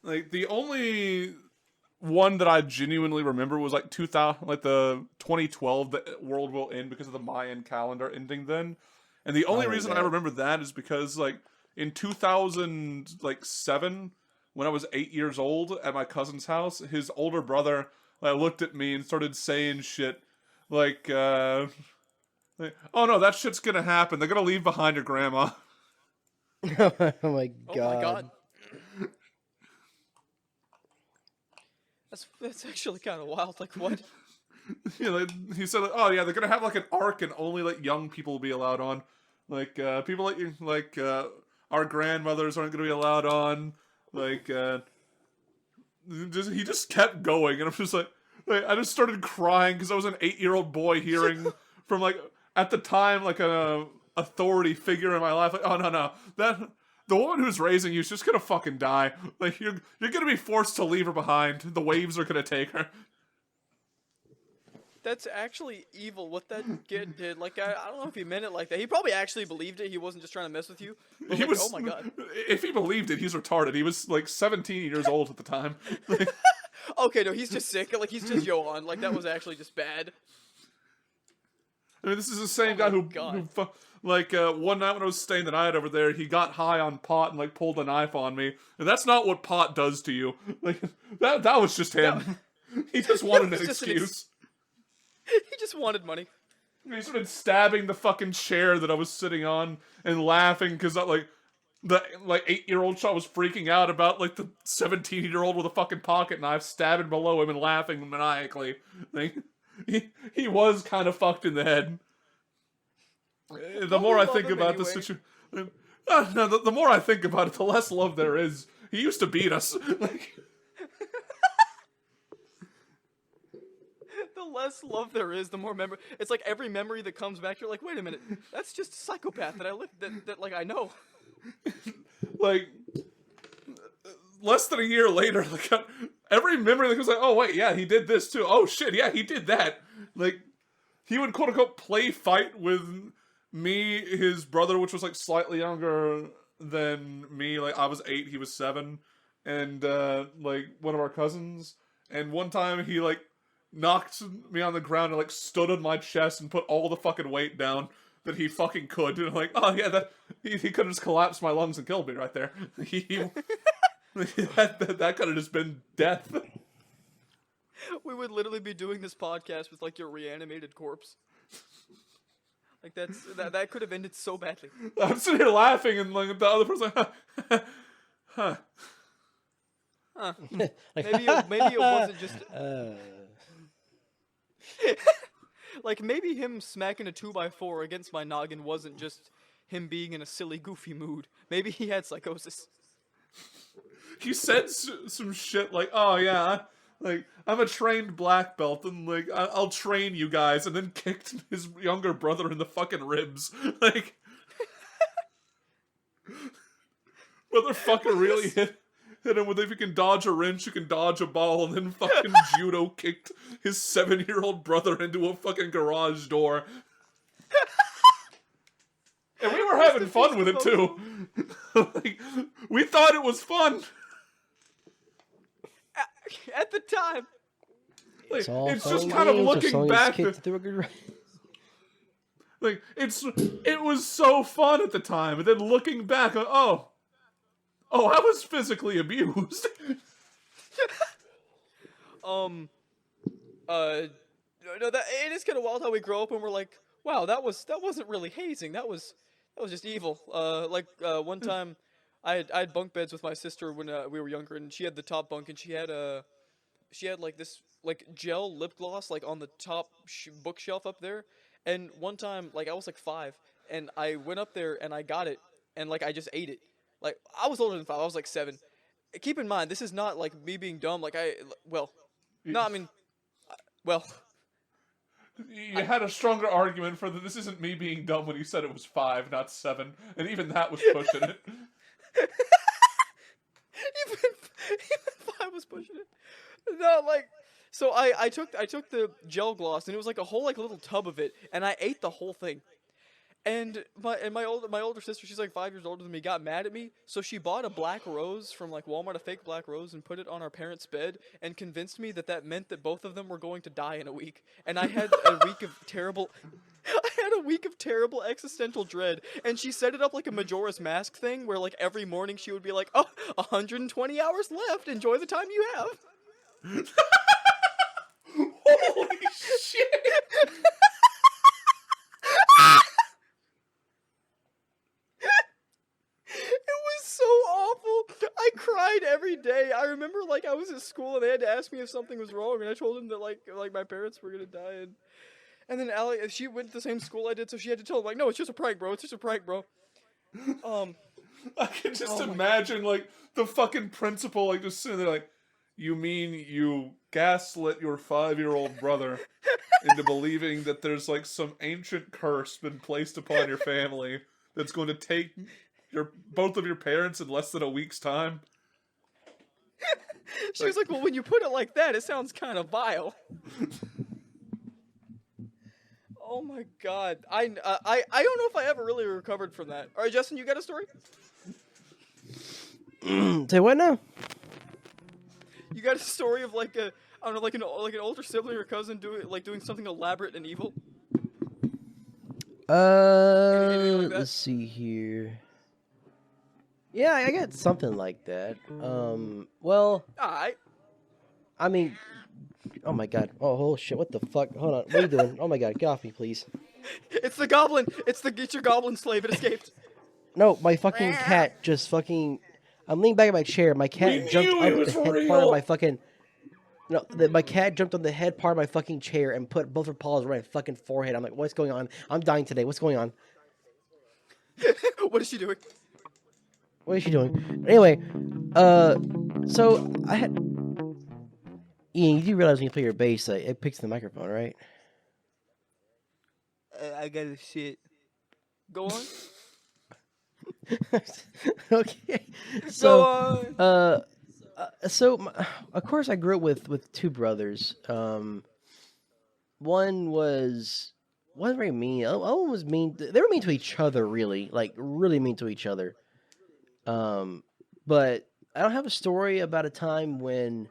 Like the only one that I genuinely remember was like 2000, like the 2012, the world will end because of the Mayan calendar ending then. And the only reason I remember that is because like in 2007, when I was 8 years old at my cousin's house, his older brother looked at me and started saying shit like, oh no, that shit's gonna happen. They're gonna leave behind your grandma. Oh my god. Oh my god. That's actually kind of wild. Like what? Yeah, like, he said, "Oh yeah, they're gonna have like an ark, and only like young people will be allowed on. Like people like our grandmothers aren't gonna be allowed on. Like he just kept going, and I'm just like, Like, I just started crying because I was an 8-year-old boy hearing from like at the time like a authority figure in my life. Like, oh no, that the woman who's raising you is just gonna fucking die. Like you're gonna be forced to leave her behind. The waves are gonna take her. That's actually evil what that kid did. Like, I don't know if he meant it like that. He probably actually believed it. He wasn't just trying to mess with you. But He like, was. oh my god. If he believed it, he's retarded. He was like 17 years old at the time. Like, Okay, no, he's just sick. Like, he's just Johan. Like, that was actually just bad. I mean, this is the same Oh guy my who God. one night when I was staying the night over there, he got high on pot and like pulled a knife on me. And that's not what pot does to you. Like that was just him. He just wanted an was just an excuse. He just wanted money. He started stabbing the fucking chair that I was sitting on and laughing because the 8-year-old child was freaking out about like the 17-year-old with a fucking pocket knife stabbing below him and laughing maniacally. Like, he was kind of fucked in the head. The more I think about the situation, the more I think about it, the less love there is. He used to beat us. Like, The less love there is, the more memory. It's like every memory that comes back, you're like, wait a minute, that's just a psychopath that I lived. That like I know. like less than a year later, like every memory that was like, oh wait, yeah, he did this too. Oh shit, yeah, he did that. Like he would quote unquote play fight with me, his brother, which was like slightly younger than me. Like I was 8, he was 7, and like one of our cousins. And one time he like knocked me on the ground and like stood on my chest and put all the fucking weight down that he fucking could. And I'm like, oh yeah, that he could have just collapsed my lungs and killed me right there. That could have just been death. We would literally be doing this podcast with like your reanimated corpse. Like that could have ended so badly. I'm sitting here laughing and like the other person, huh. Like, Maybe it wasn't just like maybe him smacking a 2x4 against my noggin wasn't just him being in a silly, goofy mood. Maybe he had psychosis. He said some shit like, oh yeah, like I'm a trained black belt and like I'll train you guys, and then kicked his younger brother in the fucking ribs. Like motherfucker really hit him with, if you can dodge a wrench, you can dodge a ball, and then fucking judo kicked his 7-year-old brother into a fucking garage door. And we were having fun with it too. Like, we thought it was fun. At the time. Like, all it's fun just and kind of games, or looking someone gets back. kicked through a good Like it was so fun at the time, and then looking back, oh, I was physically abused. No, that it is kind of wild how we grow up and we're like, wow, that wasn't really hazing. That was just evil. One time, I had bunk beds with my sister when we were younger, and she had the top bunk, and she had like this like gel lip gloss like on the top bookshelf up there. And one time, like I was like 5, and I went up there and I got it, and like I just ate it. Like I was older than 5. I was like 7. Keep in mind, this is not like me being dumb. Like well. You had a stronger argument for that. This isn't me being dumb when you said it was 5, not 7, and even that was pushing it. even 5 was pushing it. No, like, so I took the gel gloss, and it was like a whole like little tub of it, and I ate the whole thing. And my older sister, she's like 5 years older than me, got mad at me, so she bought a black rose from like Walmart, a fake black rose, and put it on our parents' bed, and convinced me that meant that both of them were going to die in a week. And I had a week of terrible existential dread. And she set it up like a Majora's Mask thing, where like every morning she would be like, "Oh, 120 hours left. Enjoy the time you have." Holy shit! So awful. I cried every day. I remember like I was at school and they had to ask me if something was wrong, and I told them that like my parents were gonna die, and then Allie, she went to the same school I did, so she had to tell them like, no, it's just a prank, bro. It's just a prank, bro. I can just imagine like the fucking principal like just sitting there like, You mean you gaslit your 5-year-old brother into believing that there's like some ancient curse been placed upon your family that's going to take both of your parents in less than a week's time? She was like, well, when you put it like that, it sounds kind of vile. Oh my god. I don't know if I ever really recovered from that. All right, Justin, you got a story? Say what now? You got a story of like a, I don't know, like an older sibling or cousin doing something elaborate and evil? Anything like that? Let's see here. Yeah, I got something like that. Well, Alright. I mean, oh my god. Oh shit, what the fuck? Hold on. What are you doing? Oh my god, get off me, please. It's the goblin. It's your goblin slave. It escaped. No, my fucking cat just fucking. I'm leaning back in my chair. My cat jumped knew up it the was head part real. of my fucking. No, my cat jumped on the head part of my fucking chair and put both her paws right on my fucking forehead. I'm like, what's going on? I'm dying today. What's going on? What is she doing? What is she doing? Anyway, so I had. Ian, you do realize when you play your bass, it picks the microphone, right? I got a shit. Go on. Okay. Go So, on. of course, I grew up with two brothers. One wasn't very mean. The other one was mean. They were mean to each other, really, like really mean to each other. But I don't have a story about a time when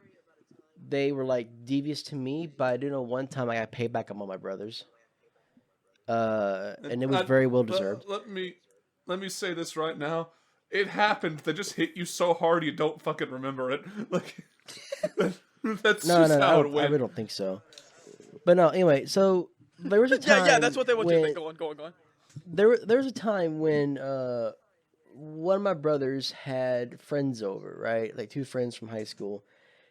they were like devious to me. But I do know one time I got paid back on all my brothers. And it was very well deserved. Let me say this right now. It happened. They just hit you so hard you don't fucking remember it. Like that's No, just how it I went. really don't think so. But no, anyway, so there was a time. Yeah, that's what they want you to when- think. Go on. There was a time when one of my brothers had friends over, right? Like two friends from high school,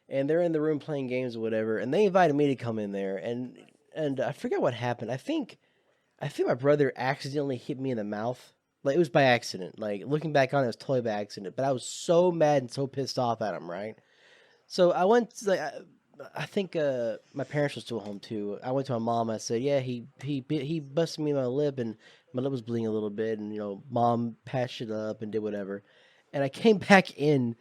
and they're in the room playing games or whatever, and they invited me to come in there, and I forget what happened. I think my brother accidentally hit me in the mouth. Like it was by accident. Like looking back on it, it was totally by accident. But I was so mad and so pissed off at him, right? So I went. I think my parents were still home too. I went to my mom. I said, "Yeah, he busted me in my lip, and my lip was bleeding a little bit." And mom patched it up and did whatever. And I came back in,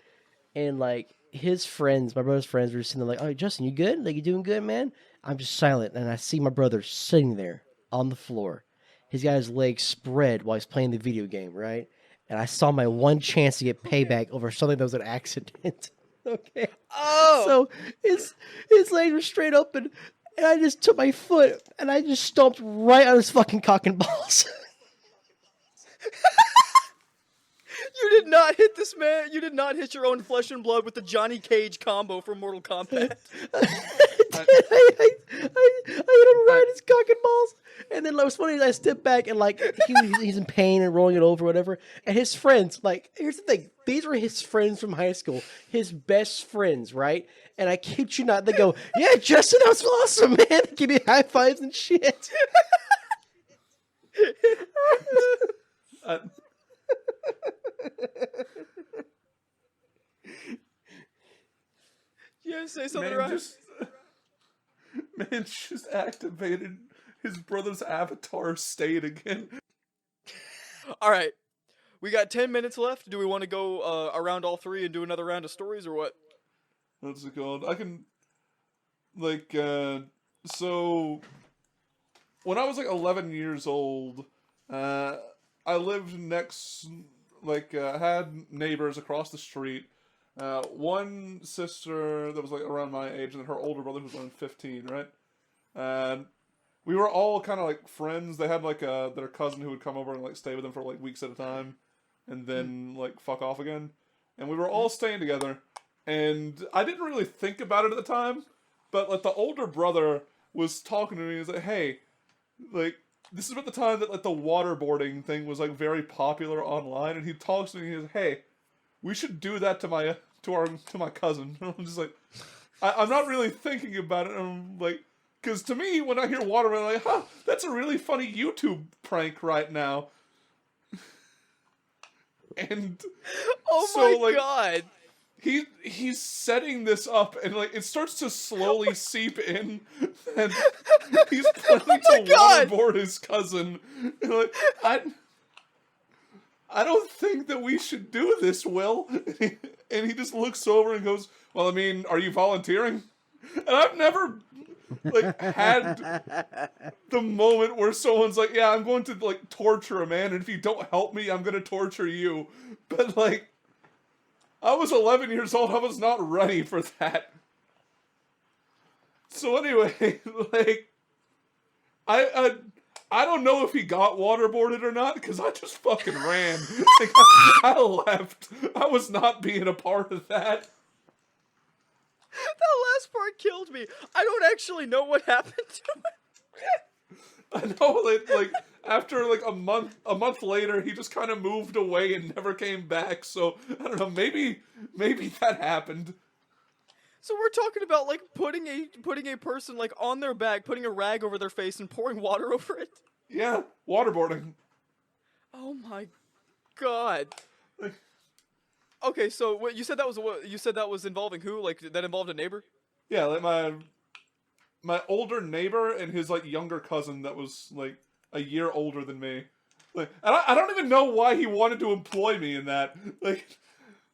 and like his friends, my brother's friends, were sitting there like, "Oh, Justin, you good? Like you doing good, man?" I'm just silent, and I see my brother sitting there on the floor. He's got his legs spread while he's playing the video game, right? And I saw my one chance to get payback over something that was an accident. Okay. Oh. So his legs were straight open, and I just took my foot and I just stomped right on his fucking cock and balls. You did not hit this man. You did not hit your own flesh and blood with the Johnny Cage combo from Mortal Kombat. I hit him right in his cock and balls. And then what was funny is I stepped back and like he's in pain and rolling it over, whatever. And his friends, like, here's the thing: these were his friends from high school, his best friends, right? And I kid you not, they go, "Yeah, Justin, that was awesome, man!" They give me high fives and shit. Yeah, say something Man right. Man just activated his brother's avatar state again. All right, we got 10 minutes left. Do we want to go around all three and do another round of stories, or what? What's it called? I can, like, so, when I was, like, 11 years old, I lived next, like, I had neighbors across the street. One sister that was, like, around my age, and then her older brother who was around 15, right? And we were all kind of, like, friends. They had, like, their cousin who would come over and, like, stay with them for, like, weeks at a time, and then, like, fuck off again. And we were all staying together. And I didn't really think about it at the time, but like the older brother was talking to me. He was like, "Hey, like this is about the time that like the waterboarding thing was like very popular online." And he talks to me. He goes, "Hey, we should do that to my cousin." And I'm just like, I'm not really thinking about it. I'm like, because to me, when I hear waterboarding, I'm like, "Huh, that's a really funny YouTube prank right now." And Oh so, my like, god! he's setting this up, and like it starts to slowly seep in, and he's planning to God! waterboard his cousin. And like, I don't think that we should do this, Will. And he just looks over and goes, "Well, I mean, are you volunteering?" And I've never like had the moment where someone's like, "Yeah, I'm going to like torture a man, and if you don't help me, I'm going to torture you." But like, I was 11 years old. I was not ready for that. So anyway, like, I don't know if he got waterboarded or not, because I just fucking ran. Like, I left. I was not being a part of that. That last part killed me. I don't actually know what happened to it. I know, like after like a month later, he just kind of moved away and never came back. So I don't know. Maybe that happened. So we're talking about like putting a person like on their back, putting a rag over their face, and pouring water over it. Yeah, waterboarding. Oh my god. Okay, so what you said that was involving who? Like that involved a neighbor? Yeah, like my older neighbor and his like younger cousin that was like a year older than me. Like, and I don't even know why he wanted to employ me in that. Like,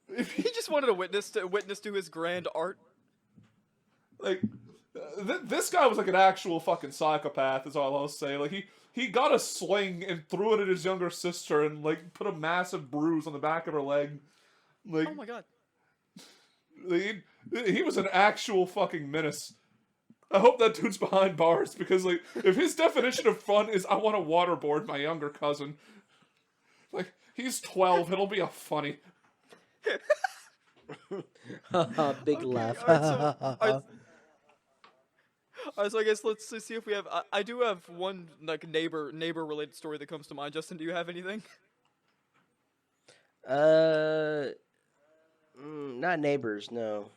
if He just wanted a witness to his grand art. like this guy was like an actual fucking psychopath. Is all I'll say. Like he got a sling and threw it at his younger sister and like put a massive bruise on the back of her leg. Like, Oh my god. he was an actual fucking menace. I hope that dude's behind bars, because like if his definition of fun is I want to waterboard my younger cousin, like he's 12, it'll be a funny. Big laugh. Alright, so I guess let's see if we have. I do have one like neighbor related story that comes to mind. Justin, do you have anything? Not neighbors, no.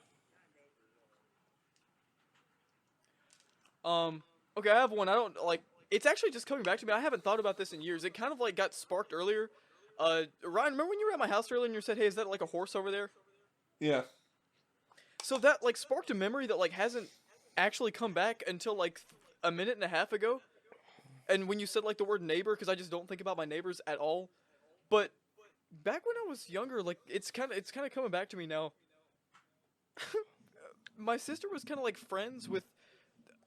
Okay, I have one. I don't like. It's actually just coming back to me. I haven't thought about this in years. It kind of like got sparked earlier. Ryan, remember when you were at my house earlier and you said, "Hey, is that like a horse over there?" Yeah. So that like sparked a memory that like hasn't actually come back until like a minute and a half ago. And when you said like the word neighbor, because I just don't think about my neighbors at all. But back when I was younger, like it's kind of coming back to me now. My sister was kind of like friends with.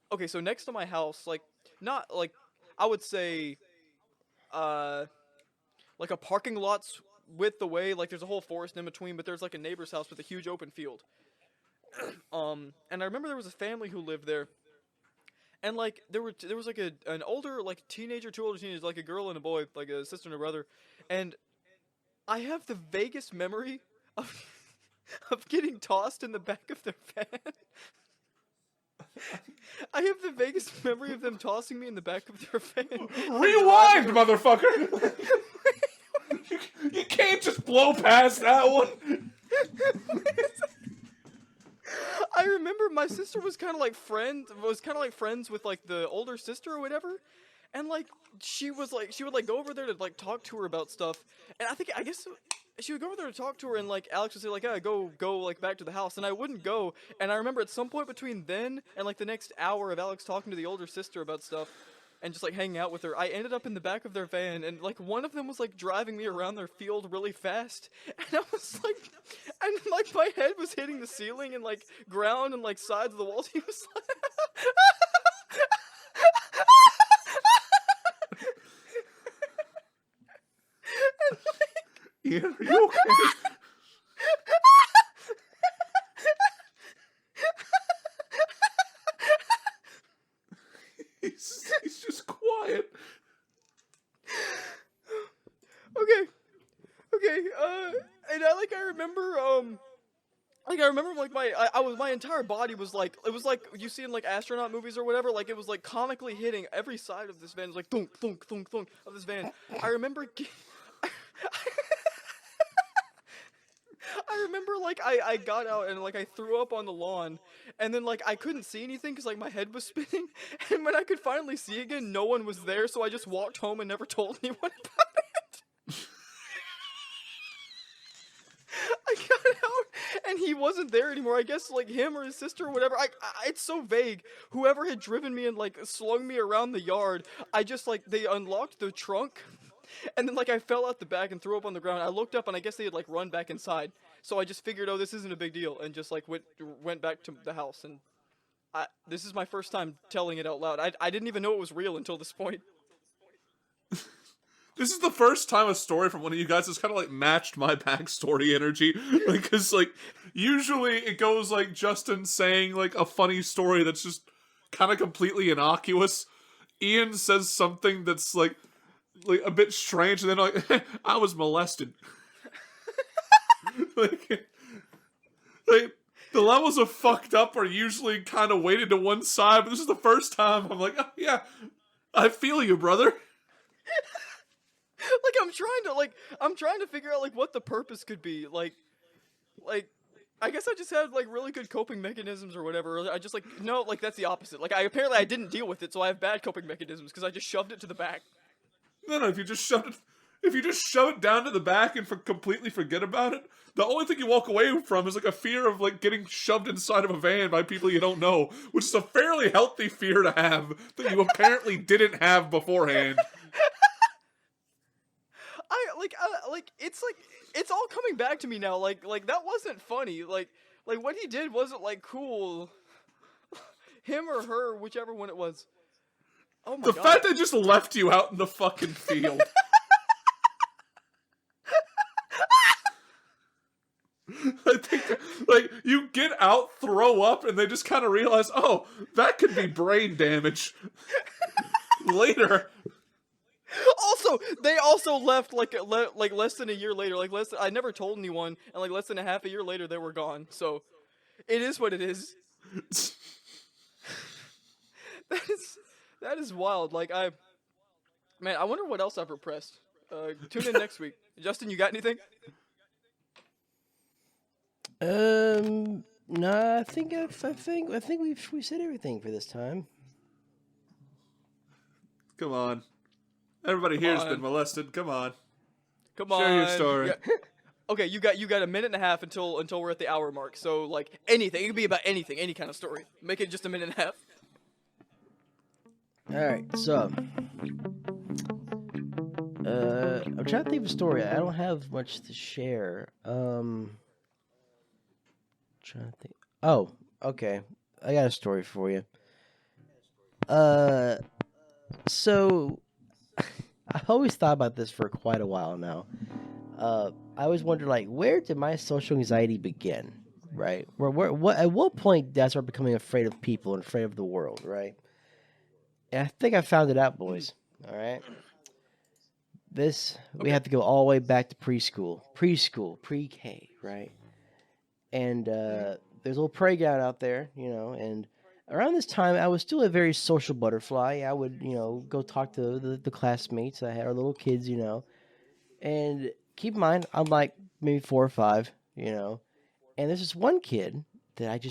Okay, so next to my house, like not like I would say, like a parking lot's width away. Like there's a whole forest in between, but there's like a neighbor's house with a huge open field. And I remember there was a family who lived there, and like there was like an older like teenager, two older teenagers, like a girl and a boy, like a sister and a brother, and I have the vaguest memory of of getting tossed in the back of their van. I have the vaguest memory of them tossing me in the back of their van. Rewind, motherfucker! you can't just blow past that one. I remember my sister was kind of like friends with like the older sister or whatever, and like she would go over there to like talk to her about stuff, and I guess she would go over there to talk to her, and like Alex would say like, "Yeah, go like back to the house," and I wouldn't go, and I remember at some point between then and like the next hour of Alex talking to the older sister about stuff, and just like hanging out with her, I ended up in the back of their van, and like one of them was like driving me around their field really fast, and I was like, and like my head was hitting the ceiling and like ground and like sides of the walls. He was like, and, like, Yeah, are you okay? He's just quiet. Okay, and I remember like my entire body was like, it was like you see in like astronaut movies or whatever, like it was like comically hitting every side of this van. It was like thunk thunk thunk thunk of this van. I remember I remember like I got out and like I threw up on the lawn, and then like I couldn't see anything because like my head was spinning, and when I could finally see again, no one was there, so I just walked home and never told anyone about it. I got out and he wasn't there anymore. I guess like him or his sister or whatever. It's so vague. Whoever had driven me and like slung me around the yard, I just like they unlocked the trunk, and then like I fell out the back and threw up on the ground. I looked up and I guess they had like run back inside. So I just figured, oh, this isn't a big deal, and just like went back to the house. And this is my first time telling it out loud. I didn't even know it was real until this point. This is the first time a story from one of you guys has kind of like matched my backstory energy. Like, because like usually it goes like Justin saying like a funny story that's just kind of completely innocuous. Ian says something that's like a bit strange, and then like I was molested. like the levels of fucked up are usually kind of weighted to one side, but this is the first time I'm like, oh, yeah, I feel you, brother. Like I'm trying to figure out like what the purpose could be. Like I guess I just had like really good coping mechanisms or whatever. I just like no, like that's the opposite. Like I didn't deal with it, so I have bad coping mechanisms because I just shoved it to the back. No, if you just shove it down to the back and completely forget about it, the only thing you walk away from is like a fear of like getting shoved inside of a van by people you don't know, which is a fairly healthy fear to have that you apparently didn't have beforehand. It's all coming back to me now. Like that wasn't funny. Like what he did wasn't like cool. Him or her, whichever one it was. Oh my god. The fact they just left you out in the fucking field. I think, like, you get out, throw up, and they just kind of realize, oh, that could be brain damage. Later. Also, they also left like less than a year later. I never told anyone, and like less than a half a year later, they were gone. So, it is what it is. That is wild. Like I wonder what else I've repressed. Tune in next week. Justin, you got anything? No, I think we said everything for this time. Come on. Everybody here's been molested. Come on. Come Share on. your story. Okay, you got a minute and a half until we're at the hour mark. So like anything, it could be about anything, any kind of story. Make it just a minute and a half. All right, so I'm trying to think of a story. I don't have much to share. Trying to think. Oh, okay. I got a story for you. So I always thought about this for quite a while now. I always wondered, like, where did my social anxiety begin? Right? At what point did I start becoming afraid of people and afraid of the world? Right? And I think I found it out, boys. All right. We have to go all the way back to preschool, pre-K, right? And there's a little playground out there, and around this time, I was still a very social butterfly. I would, go talk to the classmates. I had our little kids, and keep in mind, I'm like maybe 4 or 5, and there's this one kid that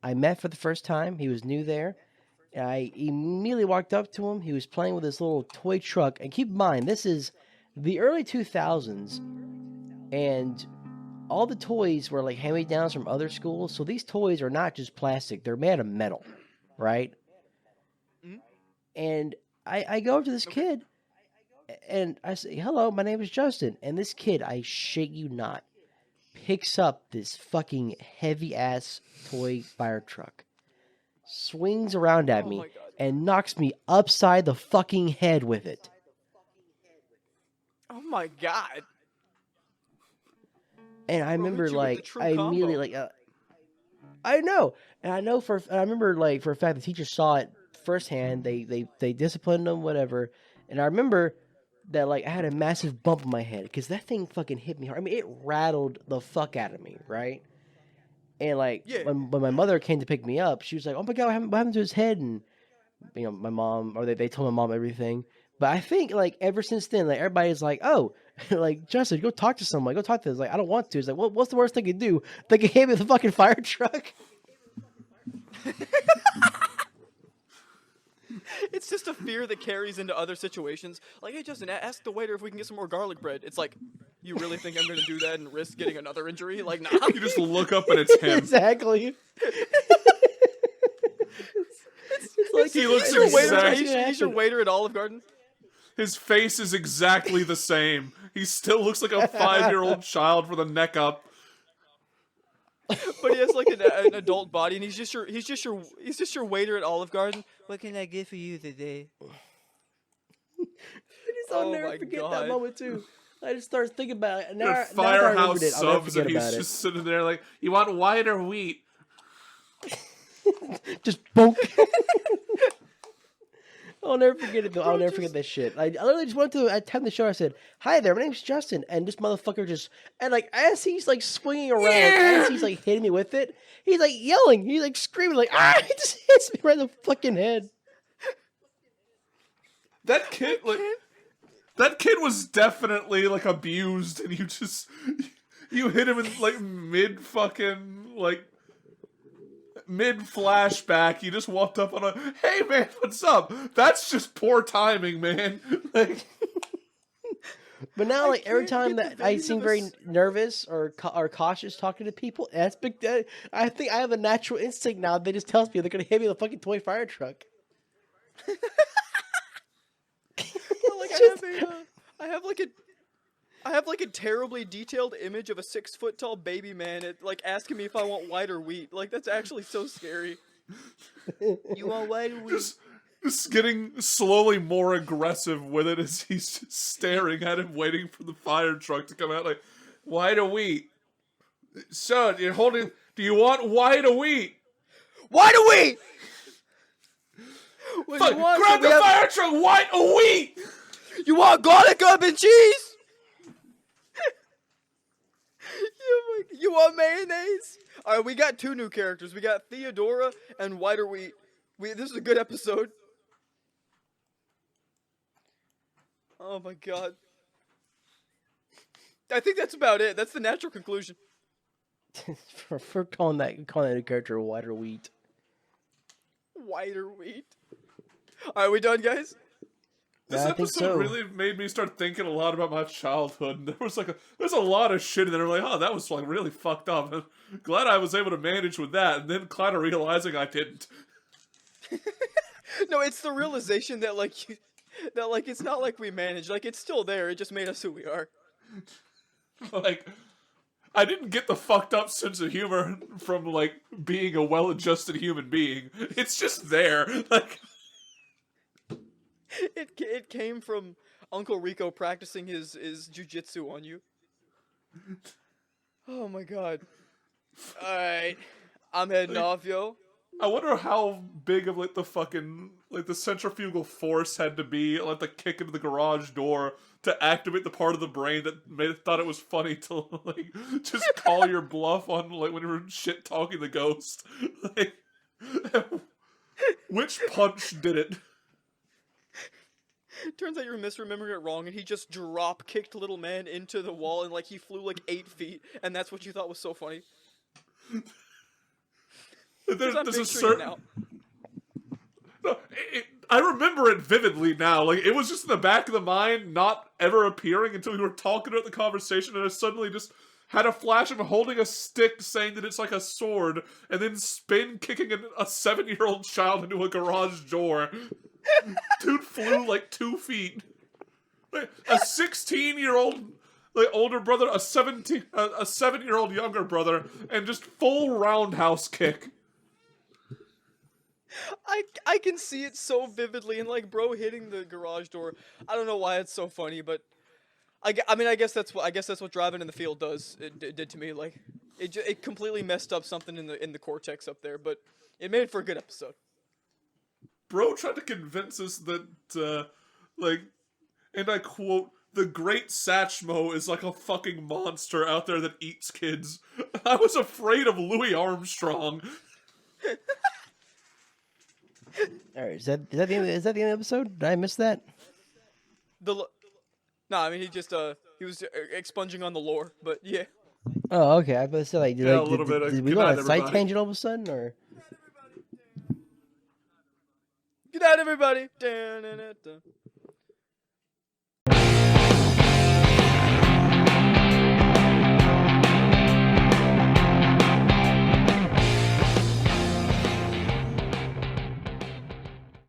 I met for the first time. He was new there. And I immediately walked up to him. He was playing with this little toy truck. And keep in mind, this is the early 2000s. And all the toys were like hand-me-downs from other schools. So these toys are not just plastic. They're made of metal, right? Mm-hmm. And I go up to this kid. And I say, hello, my name is Justin. And this kid, I shit you not, picks up this fucking heavy-ass toy fire truck. Swings around at me and knocks me upside the fucking head with it. Oh my god. And I remember I immediately I know. And I remember for a fact the teacher saw it firsthand. They disciplined him, whatever. And I remember that I had a massive bump in my head because that thing fucking hit me hard. I mean, it rattled the fuck out of me, right? And when my mother came to pick me up, she was like, "Oh my god, what happened to his head?" And my mom, or they told my mom everything. But I think ever since then, everybody's like, "Oh, Justin, go talk to someone. Go talk to this." I don't want to. It's like, well, what's the worst they could do? They could hit me with a fucking fire truck. It's just a fear that carries into other situations. Like, hey, Justin, ask the waiter if we can get some more garlic bread. It's like, You really think I'm gonna do that and risk getting another injury? Like, nah. You just look up and it's him. Exactly. It's like He looks He's your waiter. exact- He's your waiter at Olive Garden. His face is exactly the same. He still looks like a 5-year-old child with a neck up. But he has like an adult body, and he's just your waiter at Olive Garden. What can I get for you today? I'll Oh never my forget God. that moment too. I just started thinking about it. Now, The now that I Firehouse remembered it, I'll never subs, forget and he's about just sitting there like, "You want white or wheat?" it. Just bonk. I'll never forget it though. I'll never forget that shit. I literally just went to attend the show. I said, "Hi there, my name's Justin," and this motherfucker just and like as he's like swinging around, as he's like hitting me with it, he's like yelling, he's like screaming, like It just hits me right in the fucking head. That kid, that kid was definitely like abused, and you hit him in like mid flashback. You just walked up on "Hey man, what's up?" That's just poor timing, man. Like, But now, like every can't time get the that I veins seem of a very s- nervous or cautious talking to people, that's big. I think I have a natural instinct now that just tells me they're gonna hit me with a fucking toy fire truck. Like It's I have like a terribly detailed image of a 6 foot tall baby man like asking me if I want white or wheat. Like that's actually so scary. You want white or wheat? just getting slowly more aggressive with it as he's just staring at him, waiting for the fire truck to come out. Like, white or wheat? Son, you're holding. Do you want white or wheat? White or wheat? What do Fuck, you want? grab So the fire truck, white or wheat? You want garlic, herb, and cheese? You want mayonnaise? All right, we got 2 new characters. We got Theodora and White or Wheat. This is a good episode. Oh my god. I think that's about it. That's the natural conclusion. for calling that new character white or wheat. White or wheat. All right, we done, guys? This Yeah, I think episode so. really made me start thinking a lot about my childhood. And there's a lot of shit in there. Like, oh, that was like really fucked up. I'm glad I was able to manage with that, and then kind of realizing I didn't. No, it's the realization that like it's not like we managed. Like it's still there. It just made us who we are. Like, I didn't get the fucked up sense of humor from like being a well-adjusted human being. It's just there. Like, It came from Uncle Rico practicing his jujitsu on you. Oh my god. Alright. I'm heading off, yo. I wonder how big of like the fucking like the centrifugal force had to be like the kick into the garage door to activate the part of the brain that thought it was funny to like just call your bluff on like when you were shit talking the ghost. Like, which punch did it? Turns out you're misremembering it wrong, and he just drop kicked little man into the wall, and like he flew like 8 feet, and that's what you thought was so funny. There's I'm a picturing it certain. now. No, I remember it vividly now. Like, it was just in the back of the mind, not ever appearing until we were talking about the conversation, and I suddenly just had a flash of him holding a stick saying that it's like a sword, and then spin kicking a 7-year-old child into a garage door. Dude flew like 2 feet. Like, a 16-year-old like older brother, a 7-year-old younger brother, and just full roundhouse kick. I can see it so vividly, and like bro hitting the garage door. I don't know why it's so funny, but I mean I guess that's what driving in the field does. It did to me. Like it completely messed up something in the cortex up there, but it made for a good episode. Bro tried to convince us that like, and I quote, "The Great Satchmo is like a fucking monster out there that eats kids." I was afraid of Louis Armstrong. All right, is that the end of the episode? Did I miss that? No, I mean he was expunging on the lore, but yeah. Oh, okay. I was say like, Yeah, a little bit. Did we Good go on night, a side everybody. tangent all of a sudden, or? Good night, everybody. Dun, dun, dun, dun.